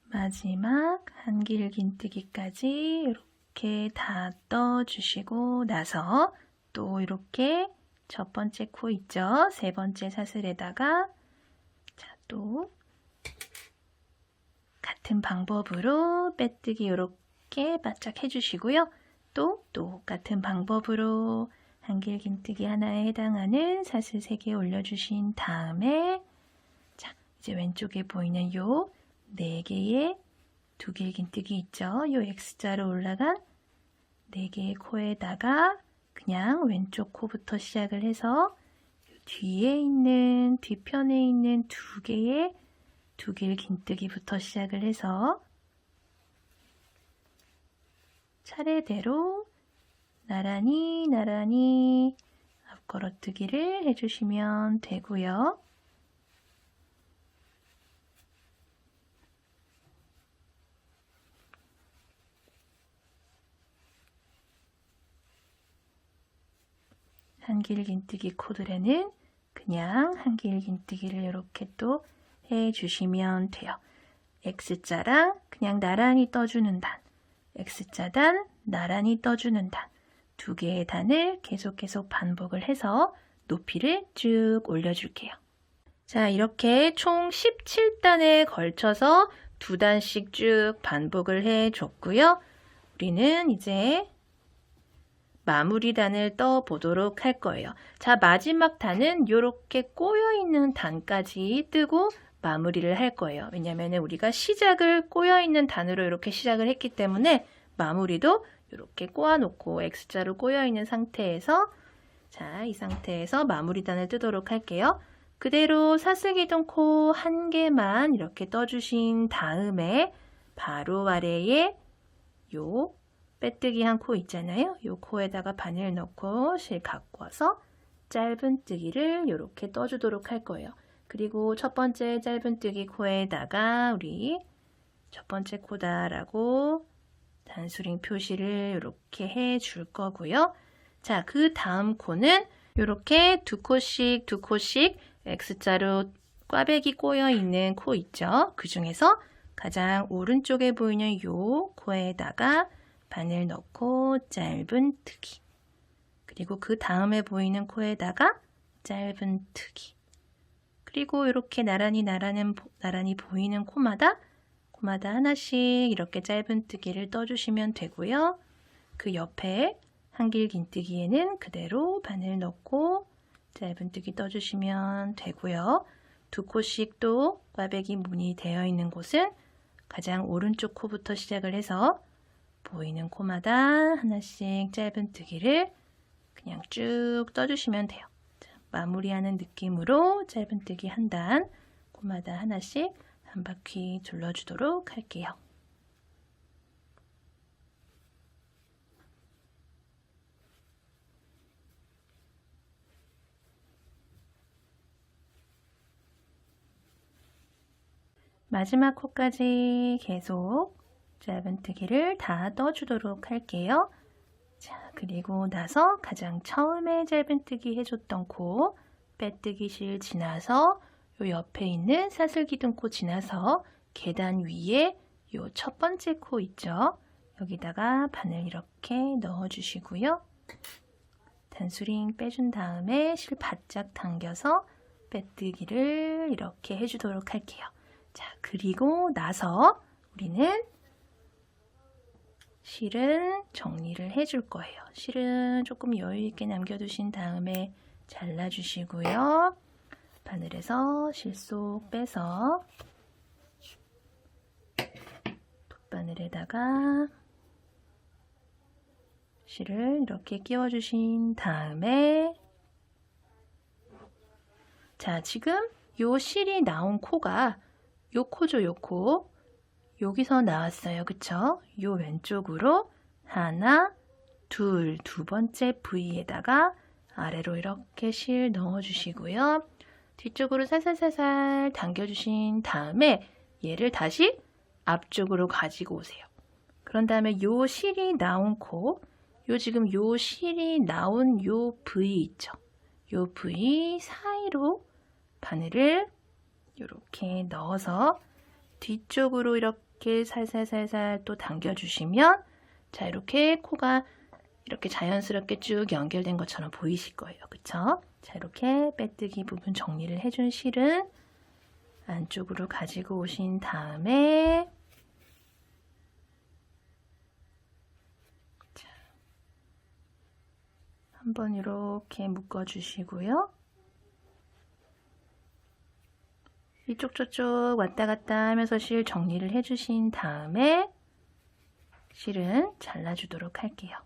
마지막 한길긴뜨기까지 이렇게 다 떠주시고 나서 또 이렇게 첫 번째 코 있죠? 세 번째 사슬에다가 또 같은 방법으로 빼뜨기 이렇게 바짝 해주시고요. 또 똑같은 방법으로 한길긴뜨기 하나에 해당하는 사슬 3개 올려주신 다음에 자, 이제 왼쪽에 보이는 요 4개의 두길긴뜨기 있죠? 요 X자로 올라간 4개의 코에다가 그냥 왼쪽 코부터 시작을 해서 뒤편에 있는 2개의 두길긴뜨기부터 시작을 해서 차례대로 나란히 앞걸어뜨기를 해주시면 되고요. 한길긴뜨기 코들에는 그냥 한길긴뜨기를 이렇게 또 해주시면 돼요. X자랑 그냥 나란히 떠주는 단, X자단 나란히 떠주는 단, 2개의 단을 계속 반복을 해서 높이를 쭉 올려줄게요. 자, 이렇게 총 17단에 걸쳐서 2단씩 쭉 반복을 해줬고요. 우리는 이제 마무리 단을 떠 보도록 할 거예요. 자, 마지막 단은 이렇게 꼬여있는 단까지 뜨고 마무리를 할 거예요. 왜냐하면 우리가 시작을 꼬여있는 단으로 이렇게 시작을 했기 때문에 마무리도 이렇게 꼬아놓고 X자로 꼬여있는 상태에서 자, 이 상태에서 마무리 단을 뜨도록 할게요. 그대로 사슬기둥 코 1개만 이렇게 떠주신 다음에 바로 아래에 요 빼뜨기 한 코 있잖아요. 요 코에다가 바늘 넣고 실 갖고 와서 짧은뜨기를 이렇게 떠주도록 할 거예요. 그리고 첫 번째 짧은뜨기 코에다가 우리 첫 번째 코다라고 단수링 표시를 이렇게 해줄 거고요. 자, 그 다음 코는 이렇게 2코씩 X자로 꽈배기 꼬여 있는 코 있죠. 그 중에서 가장 오른쪽에 보이는 요 코에다가 바늘 넣고 짧은뜨기, 그리고 그 다음에 보이는 코에다가 짧은뜨기, 그리고 이렇게 나란히 보이는 코마다 하나씩 이렇게 짧은뜨기를 떠주시면 되고요. 그 옆에 한길긴뜨기에는 그대로 바늘 넣고 짧은뜨기 떠주시면 되고요. 2코씩 또 꽈배기 문이 되어 있는 곳은 가장 오른쪽 코부터 시작을 해서 보이는 코마다 하나씩 짧은뜨기를 그냥 쭉 떠주시면 돼요. 자, 마무리하는 느낌으로 짧은뜨기 한 단, 코마다 하나씩 한 바퀴 둘러주도록 할게요. 마지막 코까지 계속 짧은뜨기를 다 떠주도록 할게요. 자, 그리고 나서 가장 처음에 짧은뜨기 해줬던 코, 빼뜨기 실 지나서 요 옆에 있는 사슬기둥 코 지나서 계단 위에 요 첫 번째 코 있죠? 여기다가 바늘 이렇게 넣어주시고요. 단수링 빼준 다음에 실 바짝 당겨서 빼뜨기를 이렇게 해주도록 할게요. 자, 그리고 나서 우리는 실은 정리를 해줄 거예요. 실은 조금 여유있게 남겨두신 다음에 잘라주시고요. 바늘에서 실 쏙 빼서 돗바늘에다가 실을 이렇게 끼워주신 다음에 자, 지금 요 실이 나온 코가 요 코죠, 요 코. 여기서 나왔어요. 그쵸? 요 왼쪽으로 하나, 둘, 두 번째 V에다가 아래로 이렇게 실 넣어주시고요. 뒤쪽으로 살살살살 당겨주신 다음에 얘를 다시 앞쪽으로 가지고 오세요. 그런 다음에 요 실이 나온 코, 지금 요 실이 나온 요 V 있죠? 요 V 사이로 바늘을 이렇게 넣어서 뒤쪽으로 이렇게 살살살살 또 당겨주시면 자, 이렇게 코가 이렇게 자연스럽게 쭉 연결된 것처럼 보이실 거예요. 그쵸? 자, 이렇게 빼뜨기 부분 정리를 해준 실은 안쪽으로 가지고 오신 다음에 자, 한번 이렇게 묶어주시고요. 이쪽 저쪽 왔다 갔다 하면서 실 정리를 해주신 다음에 실은 잘라주도록 할게요.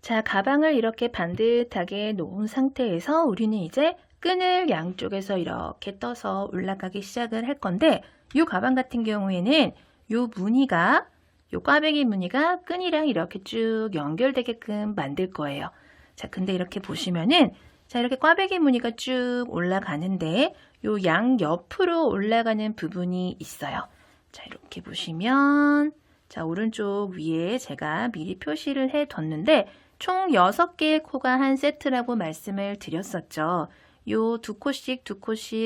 자, 가방을 이렇게 반듯하게 놓은 상태에서 우리는 이제 끈을 양쪽에서 이렇게 떠서 올라가기 시작을 할 건데 이 가방 같은 경우에는 요 꽈배기 무늬가 끈이랑 이렇게 쭉 연결되게끔 만들 거예요. 자, 근데 이렇게 보시면은 자, 이렇게 꽈배기 무늬가 쭉 올라가는데 요 양 옆으로 올라가는 부분이 있어요. 자, 이렇게 보시면 자, 오른쪽 위에 제가 미리 표시를 해 뒀는데 총 6개의 코가 한 세트라고 말씀을 드렸었죠. 요 두 코씩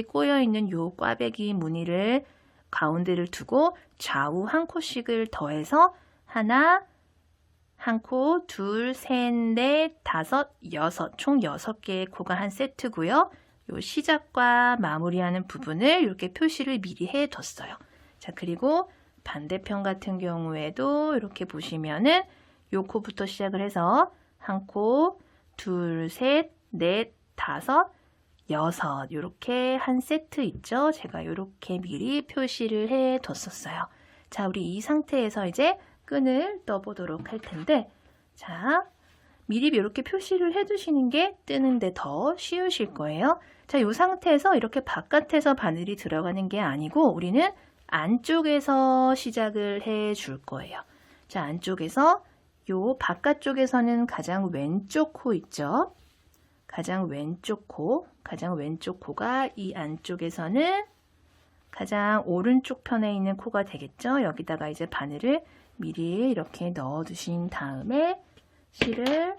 꼬여있는 요 꽈배기 무늬를 가운데를 두고 좌우 한 코씩을 더해서 하나, 한 코, 둘, 셋, 넷, 다섯, 여섯, 총 6개의 코가 한 세트고요. 요 시작과 마무리하는 부분을 이렇게 표시를 미리 해뒀어요. 자, 그리고 반대편 같은 경우에도 이렇게 보시면은 요 코부터 시작을 해서 한 코, 둘, 셋, 넷, 다섯, 여섯 이렇게 한 세트 있죠? 제가 이렇게 미리 표시를 해뒀었어요. 자, 우리 이 상태에서 이제 끈을 떠보도록 할 텐데 자, 미리 이렇게 표시를 해두시는 게 뜨는데 더 쉬우실 거예요. 자, 이 상태에서 이렇게 바깥에서 바늘이 들어가는 게 아니고 우리는 안쪽에서 시작을 해 줄 거예요. 자, 안쪽에서 요 바깥쪽에서는 가장 왼쪽 코 있죠? 가장 왼쪽 코가 이 안쪽에서는 가장 오른쪽 편에 있는 코가 되겠죠? 여기다가 이제 바늘을 미리 이렇게 넣어 두신 다음에 실을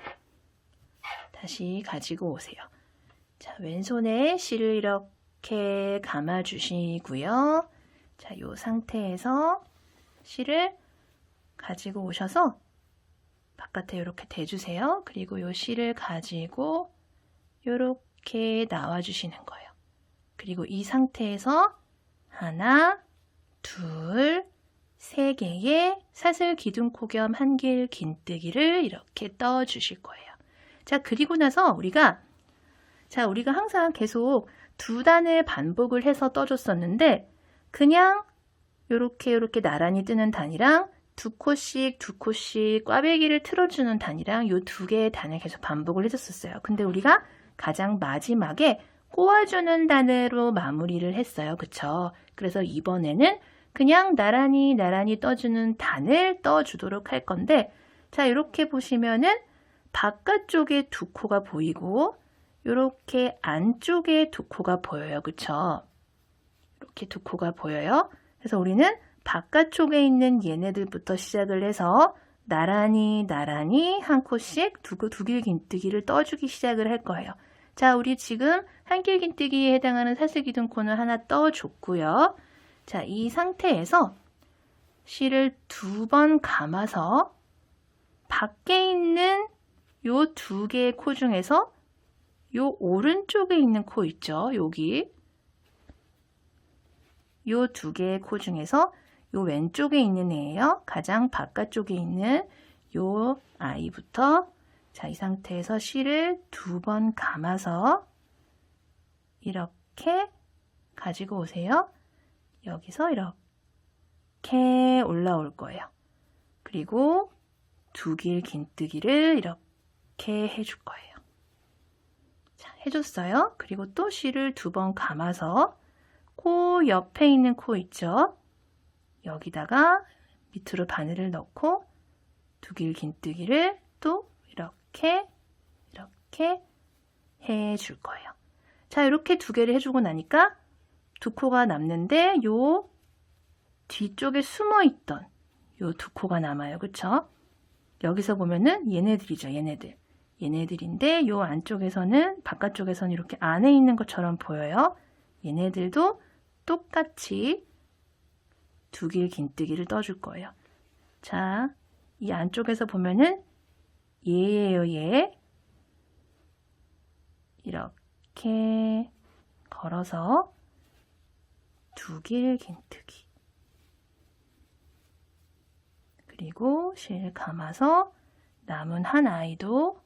다시 가지고 오세요. 자, 왼손에 실을 이렇게 감아 주시고요. 자, 요 상태에서 실을 가지고 오셔서 바깥에 이렇게 대주세요. 그리고 요 실을 가지고 이렇게 나와 주시는 거예요. 그리고 이 상태에서 하나, 둘, 세 개의 사슬 기둥코 겸 한길 긴뜨기를 이렇게 떠 주실 거예요. 자, 그리고 나서 우리가 항상 계속 두 단을 반복을 해서 떠줬었는데 그냥 이렇게 나란히 뜨는 단이랑 두 코씩 꽈배기를 틀어주는 단이랑 요 두 개의 단을 계속 반복을 해줬었어요. 근데 우리가 가장 마지막에 꼬아주는 단으로 마무리를 했어요. 그쵸? 그래서 이번에는 그냥 나란히 떠주는 단을 떠주도록 할 건데 자, 이렇게 보시면은 바깥쪽에 두 코가 보이고 이렇게 안쪽에 두 코가 보여요. 그쵸? 이렇게 두 코가 보여요. 그래서 우리는 바깥쪽에 있는 얘네들부터 시작을 해서 나란히 한 코씩 두 길 긴뜨기를 떠주기 시작을 할 거예요. 자, 우리 지금 한길 긴뜨기에 해당하는 사슬 기둥코는 하나 떠줬고요. 자, 이 상태에서 실을 2번 감아서 밖에 있는 요 2개의 코 중에서 요 오른쪽에 있는 코 있죠? 여기. 요 2개의 코 중에서 요 왼쪽에 있는 애예요. 가장 바깥쪽에 있는 요 아이부터 자, 이 상태에서 실을 2번 감아서 이렇게 가지고 오세요. 여기서 이렇게 올라올 거예요. 그리고 두 길 긴뜨기를 이렇게 해줄 거예요. 자, 해줬어요. 그리고 또 실을 2번 감아서 코 옆에 있는 코 있죠? 여기다가 밑으로 바늘을 넣고 두 길 긴뜨기를 또 이렇게 해줄 거예요. 자, 이렇게 2개를 해주고 나니까 2코가 남는데 요 뒤쪽에 숨어있던 요 2코가 남아요. 그쵸? 여기서 보면은 얘네들이죠. 얘네들인데 요 안쪽에서는 바깥쪽에서는 이렇게 안에 있는 것처럼 보여요. 얘네들도 똑같이 두 길 긴뜨기를 떠줄 거예요. 자, 이 안쪽에서 보면은 얘예요. 얘. 이렇게 걸어서 두 길 긴뜨기. 그리고 실 감아서 남은 한 아이도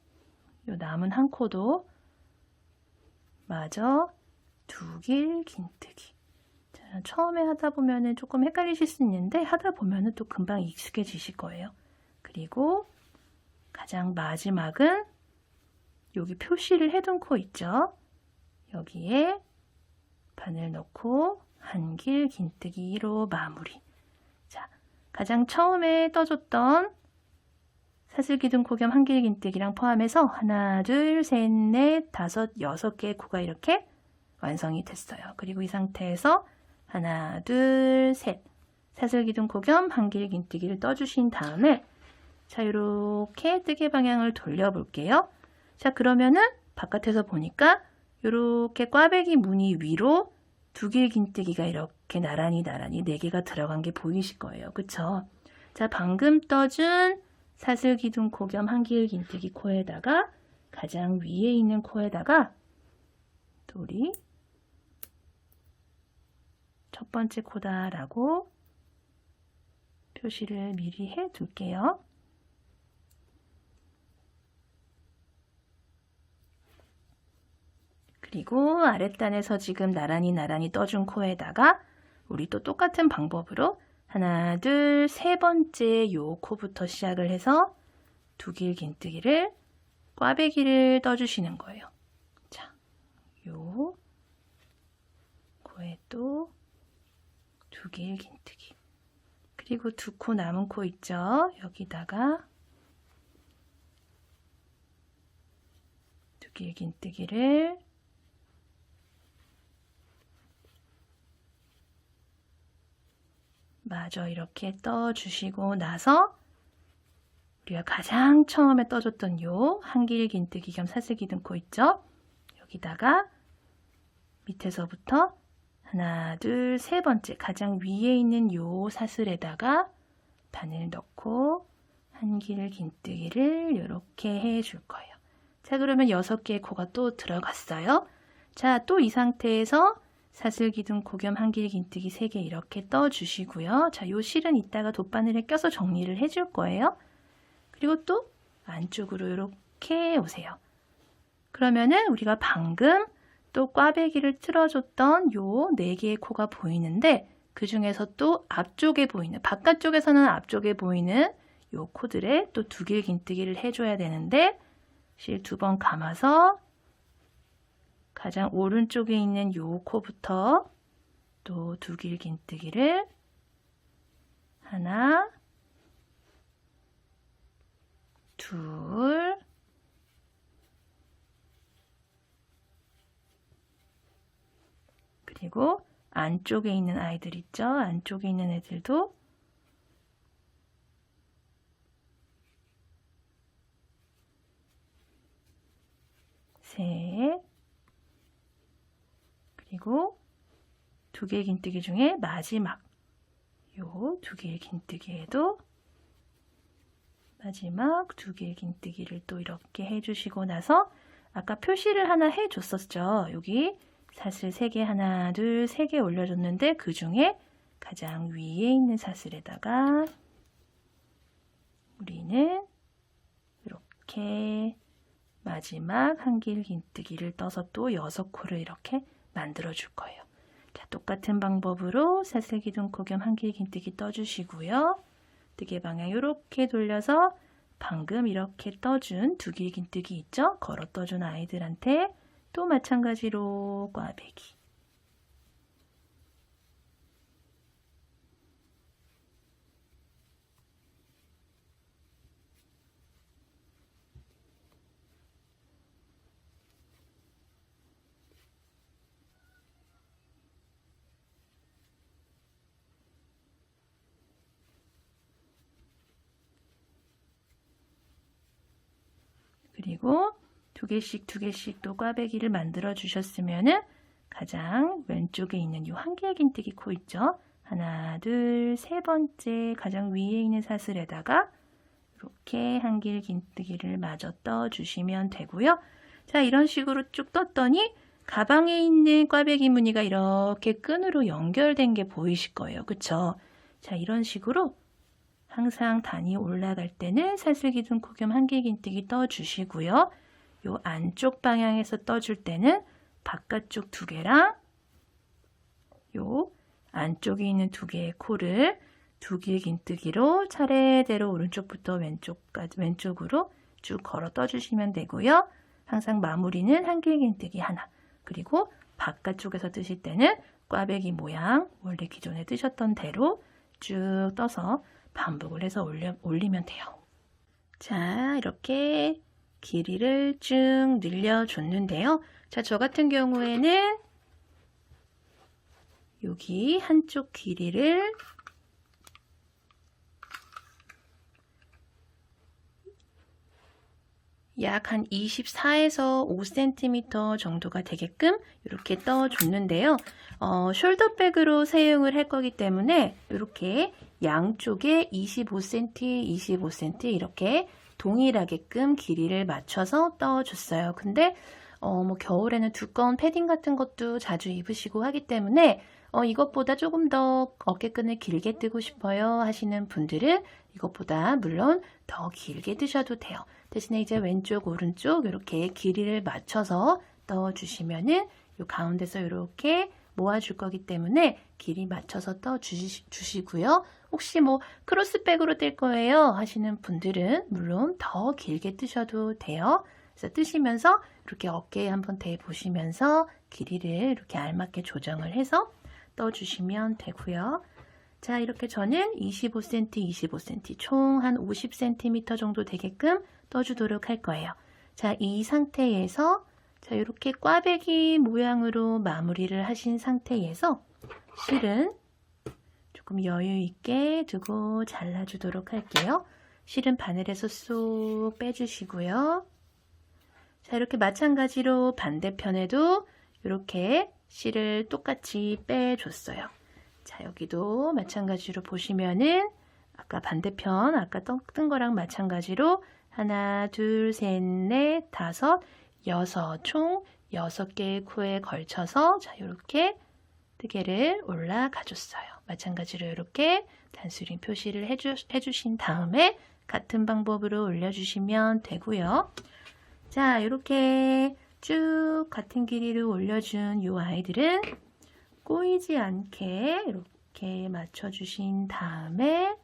요 남은 한 코도 마저 두 길 긴뜨기. 자, 처음에 하다 보면은 조금 헷갈리실 수 있는데 하다 보면은 또 금방 익숙해지실 거예요. 그리고 가장 마지막은 여기 표시를 해둔 코 있죠? 여기에 바늘 넣고 한 길 긴뜨기로 마무리. 자, 가장 처음에 떠줬던 사슬기둥 코 겸 한 길 긴뜨기랑 포함해서 하나, 둘, 셋, 넷, 다섯, 6개의 코가 이렇게 완성이 됐어요. 그리고 이 상태에서 하나, 둘, 셋 사슬기둥 코 겸 한 길 긴뜨기를 떠주신 다음에 자, 이렇게 뜨개 방향을 돌려볼게요. 자, 그러면은 바깥에서 보니까 이렇게 꽈배기 무늬 위로 두 길 긴뜨기가 이렇게 나란히 4개가 들어간 게 보이실 거예요. 그쵸? 자, 방금 떠준 사슬기둥 코 겸 한 길 긴뜨기 코에다가 가장 위에 있는 코에다가 또 우리 첫 번째 코다라고 표시를 미리 해 둘게요. 그리고 아랫단에서 지금 나란히 떠준 코에다가 우리 또 똑같은 방법으로 하나, 둘, 3번째 요 코부터 시작을 해서 두 길 긴뜨기를 꽈배기를 떠주시는 거예요. 자, 요 코에 또 두 길 긴뜨기. 그리고 2코 남은 코 있죠? 여기다가 두 길 긴뜨기를 마저 이렇게 떠주시고 나서 우리가 가장 처음에 떠줬던 요 한 길 긴뜨기 겸 사슬기둥 코 있죠? 여기다가 밑에서부터 하나, 둘, 3번째 가장 위에 있는 요 사슬에다가 바늘 넣고 한 길 긴뜨기를 이렇게 해줄 거예요. 자, 그러면 6개의 코가 또 들어갔어요. 자, 또 이 상태에서 사슬기둥 코 겸 한 길 긴뜨기 3개 이렇게 떠주시고요. 자, 요 실은 이따가 돗바늘에 껴서 정리를 해줄 거예요. 그리고 또 안쪽으로 이렇게 오세요. 그러면은 우리가 방금 또 꽈배기를 틀어줬던 요 4개의 코가 보이는데 그 중에서 또 앞쪽에 보이는, 바깥쪽에서는 앞쪽에 보이는 요 코들에 또 두 길 긴뜨기를 해줘야 되는데 실 2번 감아서 가장 오른쪽에 있는 요 코부터 또 두 길 긴뜨기를 하나, 둘, 그리고 안쪽에 있는 아이들 있죠? 안쪽에 있는 애들도 셋, 그리고 두 개의 긴뜨기 중에 마지막 요 두 개의 긴뜨기에도 마지막 두 개의 긴뜨기를 또 이렇게 해주시고 나서 아까 표시를 하나 해줬었죠. 여기 사슬 3개 하나 둘 3개 올려줬는데 그 중에 가장 위에 있는 사슬에다가 우리는 이렇게 마지막 한길 긴뜨기를 떠서 또 6코를 이렇게 만들어 줄 거예요. 자, 똑같은 방법으로 사슬 기둥코 겸 한길 긴뜨기 떠주시고요. 뜨개 방향 이렇게 돌려서 방금 이렇게 떠준 두 길 긴뜨기 있죠? 걸어 떠준 아이들한테 또 마찬가지로 꽈배기. 그리고 두 개씩 또 꽈배기를 만들어 주셨으면은 가장 왼쪽에 있는 이 한길 긴뜨기 코 있죠? 하나, 둘, 세 번째 가장 위에 있는 사슬에다가 이렇게 한길 긴뜨기를 마저 떠 주시면 되고요. 자, 이런 식으로 쭉 떴더니 가방에 있는 꽈배기 무늬가 이렇게 끈으로 연결된 게 보이실 거예요. 그쵸? 자, 이런 식으로 항상 단이 올라갈 때는 사슬 기둥코 겸 한길 긴뜨기 떠주시고요. 요 안쪽 방향에서 떠줄 때는 바깥쪽 두 개랑 요 안쪽에 있는 두 개의 코를 두 길 긴뜨기로 차례대로 오른쪽부터 왼쪽으로 쭉 걸어 떠주시면 되고요. 항상 마무리는 한길 긴뜨기 하나. 그리고 바깥쪽에서 뜨실 때는 꽈배기 모양 원래 기존에 뜨셨던 대로 쭉 떠서 반복을 해서 올리면 돼요. 자, 이렇게 길이를 쭉 늘려줬는데요. 자, 저 같은 경우에는 여기 한쪽 길이를 약 한 24에서 5cm 정도가 되게끔 이렇게 떠줬는데요. 숄더백으로 사용을 할 거기 때문에 이렇게 양쪽에 25cm, 25cm 이렇게 동일하게끔 길이를 맞춰서 떠줬어요. 근데 뭐 겨울에는 두꺼운 패딩 같은 것도 자주 입으시고 하기 때문에 이것보다 조금 더 어깨끈을 길게 뜨고 싶어요 하시는 분들은 이것보다 물론 더 길게 뜨셔도 돼요. 대신에 이제 왼쪽, 오른쪽 이렇게 길이를 맞춰서 떠주시면은 요 가운데서 이렇게 모아줄 거기 때문에 길이 맞춰서 떠주시고요. 혹시 뭐 크로스백으로 뜰 거예요 하시는 분들은 물론 더 길게 뜨셔도 돼요. 그래서 뜨시면서 이렇게 어깨에 한번 대보시면서 길이를 이렇게 알맞게 조정을 해서 떠주시면 되고요. 자, 이렇게 저는 25cm, 25cm 총 한 50cm 정도 되게끔 떠주도록 할 거예요. 자, 이 상태에서 자, 이렇게 꽈배기 모양으로 마무리를 하신 상태에서 실은 조금 여유 있게 두고 잘라주도록 할게요. 실은 바늘에서 쏙 빼주시고요. 자, 이렇게 마찬가지로 반대편에도 이렇게 실을 똑같이 빼줬어요. 자, 여기도 마찬가지로 보시면은 아까 반대편 아까 뜬 거랑 마찬가지로 하나, 둘, 셋, 넷, 다섯, 여섯 총 6개의 코에 걸쳐서 자, 이렇게 뜨개를 올라가 줬어요. 마찬가지로 이렇게 단수링 표시를 해주신 다음에 같은 방법으로 올려주시면 되고요. 자, 이렇게 쭉 같은 길이로 올려준 이 아이들은 꼬이지 않게 이렇게 맞춰주신 다음에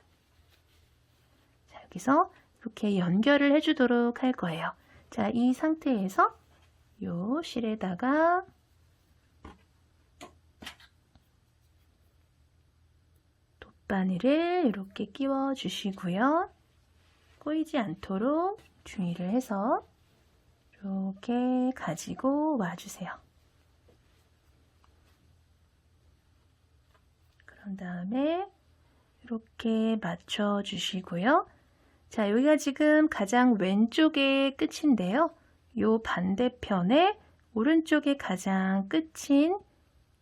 자, 여기서 이렇게 연결을 해주도록 할 거예요. 자, 이 상태에서 이 실에다가 돗바늘을 이렇게 끼워 주시고요. 꼬이지 않도록 주의를 해서 이렇게 가지고 와주세요. 그런 다음에 이렇게 맞춰 주시고요. 자, 여기가 지금 가장 왼쪽의 끝인데요. 요 반대편에 오른쪽에 가장 끝인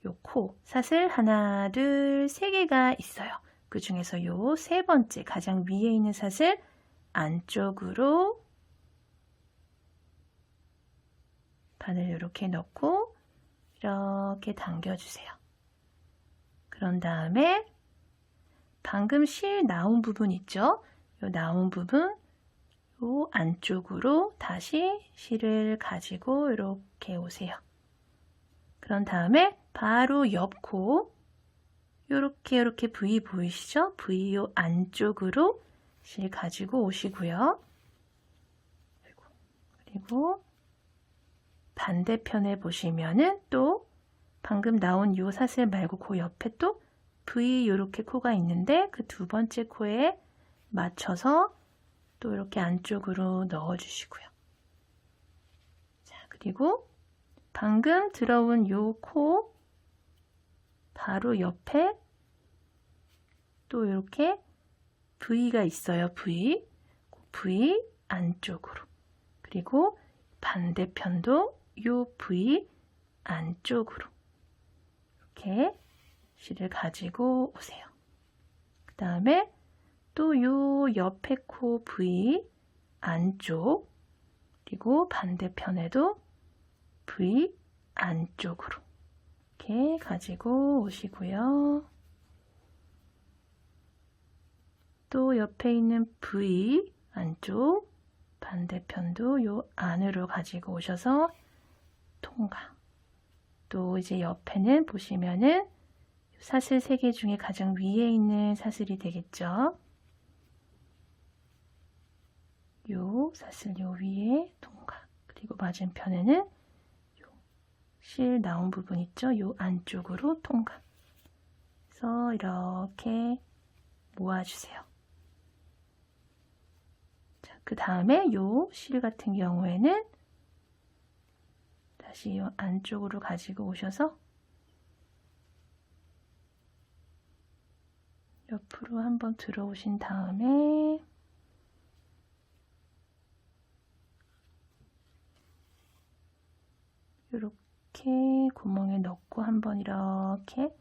요 코, 사슬 하나, 둘, 세 개가 있어요. 그 중에서 요 세 번째 가장 위에 있는 사슬 안쪽으로 바늘 이렇게 넣고 이렇게 당겨주세요. 그런 다음에 방금 실 나온 부분 있죠? 요 나온 부분 요 안쪽으로 다시 실을 가지고 이렇게 오세요. 그런 다음에 바로 옆 코 요렇게 V 보이시죠? V 요 안쪽으로 실 가지고 오시고요. 그리고 반대편에 보시면은 또 방금 나온 요 사슬 말고 그 옆에 또 V 요렇게 코가 있는데 그 두 번째 코에 맞춰서 또 이렇게 안쪽으로 넣어 주시고요. 자, 그리고 방금 들어온 요 코 바로 옆에 또 이렇게 V가 있어요. V 안쪽으로. 그리고 반대편도 요 V 안쪽으로 이렇게 실을 가지고 오세요. 그 다음에 또 요 옆에 코 V 안쪽 그리고 반대편에도 V 안쪽으로 이렇게 가지고 오시고요. 또 옆에 있는 V 안쪽 반대편도 요 안으로 가지고 오셔서 통과. 또 이제 옆에는 보시면은 사슬 3개 중에 가장 위에 있는 사슬이 되겠죠. 요 사슬 요 위에 통과. 그리고 맞은편에는 요 실 나온 부분 있죠. 요 안쪽으로 통과. 그래서 이렇게 모아주세요. 자, 그 다음에 요 실 같은 경우에는 다시 요 안쪽으로 가지고 오셔서 옆으로 한번 들어오신 다음에 이렇게 구멍에 넣고 한번 이렇게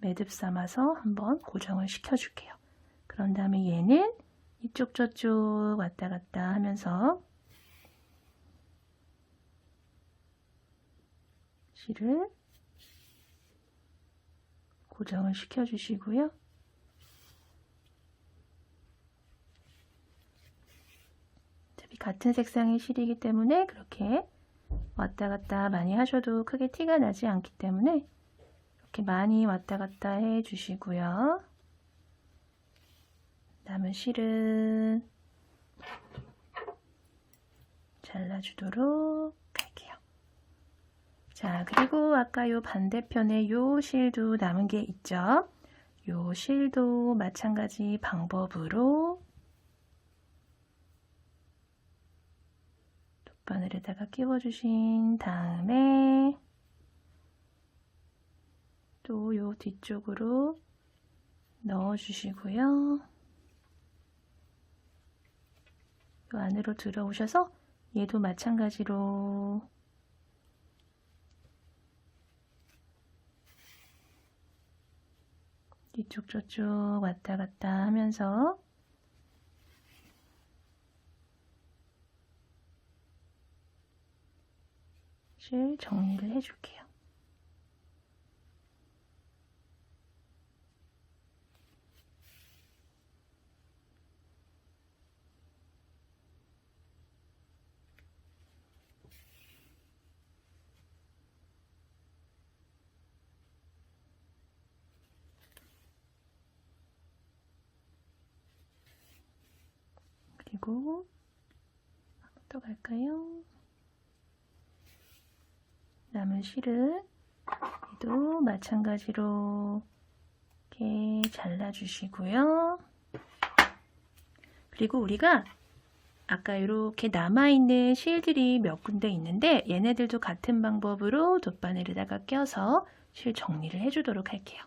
매듭 삼아서 한번 고정을 시켜줄게요. 그런 다음에 얘는 이쪽 저쪽 왔다 갔다 하면서 실을 고정을 시켜주시고요. 어차피 같은 색상의 실이기 때문에 그렇게 왔다 갔다 많이 하셔도 크게 티가 나지 않기 때문에 이렇게 많이 왔다 갔다 해 주시고요. 남은 실은 잘라주도록 할게요. 자, 그리고 아까 요 반대편에 요 실도 남은 게 있죠. 요 실도 마찬가지 방법으로 돗바늘에다가 끼워주신 다음에 또 요 뒤쪽으로 넣어주시고요. 요 안으로 들어오셔서 얘도 마찬가지로 이쪽 저쪽 왔다 갔다 하면서 실 정리를 해줄게요. 그리고 한 번 더 갈까요? 남은 실은 얘도 마찬가지로 이렇게 잘라주시고요. 그리고 우리가 아까 이렇게 남아있는 실들이 몇 군데 있는데 얘네들도 같은 방법으로 돗바늘에다가 껴서 실 정리를 해주도록 할게요.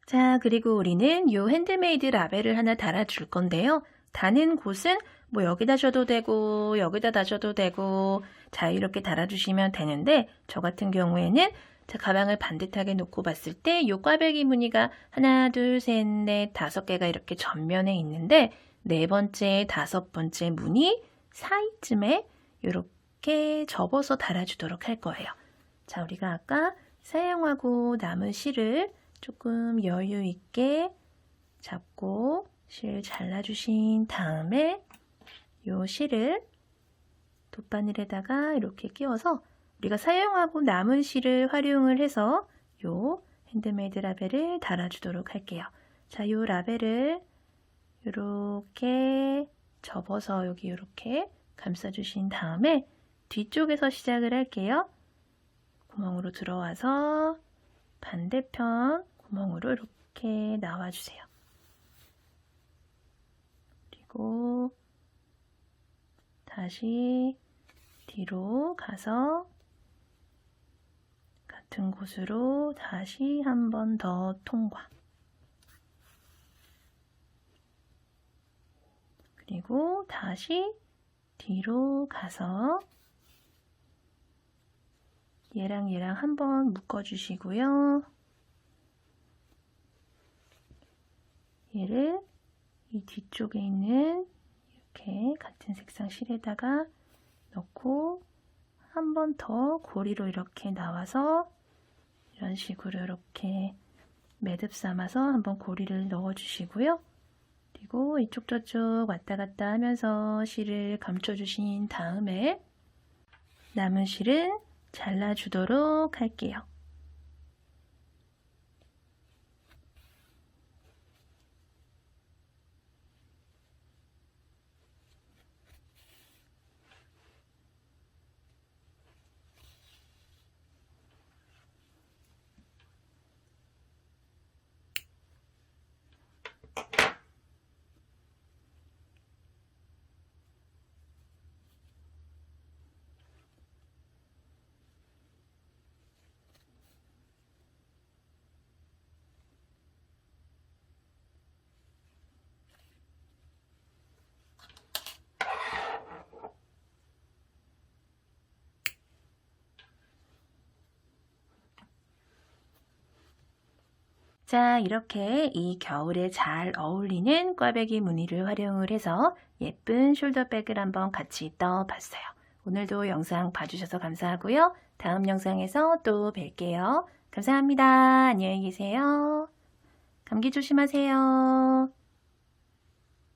자, 그리고 우리는 이 핸드메이드 라벨을 하나 달아줄 건데요. 다는 곳은 뭐 여기다 줘도 되고 여기다 다셔도 되고 자유롭게 달아주시면 되는데, 저 같은 경우에는 자, 가방을 반듯하게 놓고 봤을 때 이 꽈배기 무늬가 하나, 둘, 셋, 넷, 5개가 이렇게 전면에 있는데, 4번째, 5번째 무늬 사이쯤에 이렇게 접어서 달아주도록 할 거예요. 자, 우리가 아까 사용하고 남은 실을 조금 여유 있게 잡고 실 잘라주신 다음에 이 실을 돗바늘에다가 이렇게 끼워서 우리가 사용하고 남은 실을 활용을 해서 이 핸드메이드 라벨을 달아주도록 할게요. 자, 이 라벨을 이렇게 접어서 여기 이렇게 감싸주신 다음에 뒤쪽에서 시작을 할게요. 구멍으로 들어와서 반대편 구멍으로 이렇게 나와주세요. 그리고 다시 뒤로 가서 같은 곳으로 다시 한 번 더 통과. 그리고 다시 뒤로 가서 얘랑 한번 묶어주시고요. 얘를 이 뒤쪽에 있는 이렇게 같은 색상 실에다가 넣고 한 번 더 고리로 이렇게 나와서 이런 식으로 이렇게 매듭 삼아서 한번 고리를 넣어 주시고요. 그리고 이쪽 저쪽 왔다 갔다 하면서 실을 감춰 주신 다음에 남은 실은 잘라 주도록 할게요. 자, 이렇게 이 겨울에 잘 어울리는 꽈배기 무늬를 활용을 해서 예쁜 숄더백을 한번 같이 떠봤어요. 오늘도 영상 봐주셔서 감사하고요. 다음 영상에서 또 뵐게요. 감사합니다. 안녕히 계세요. 감기 조심하세요.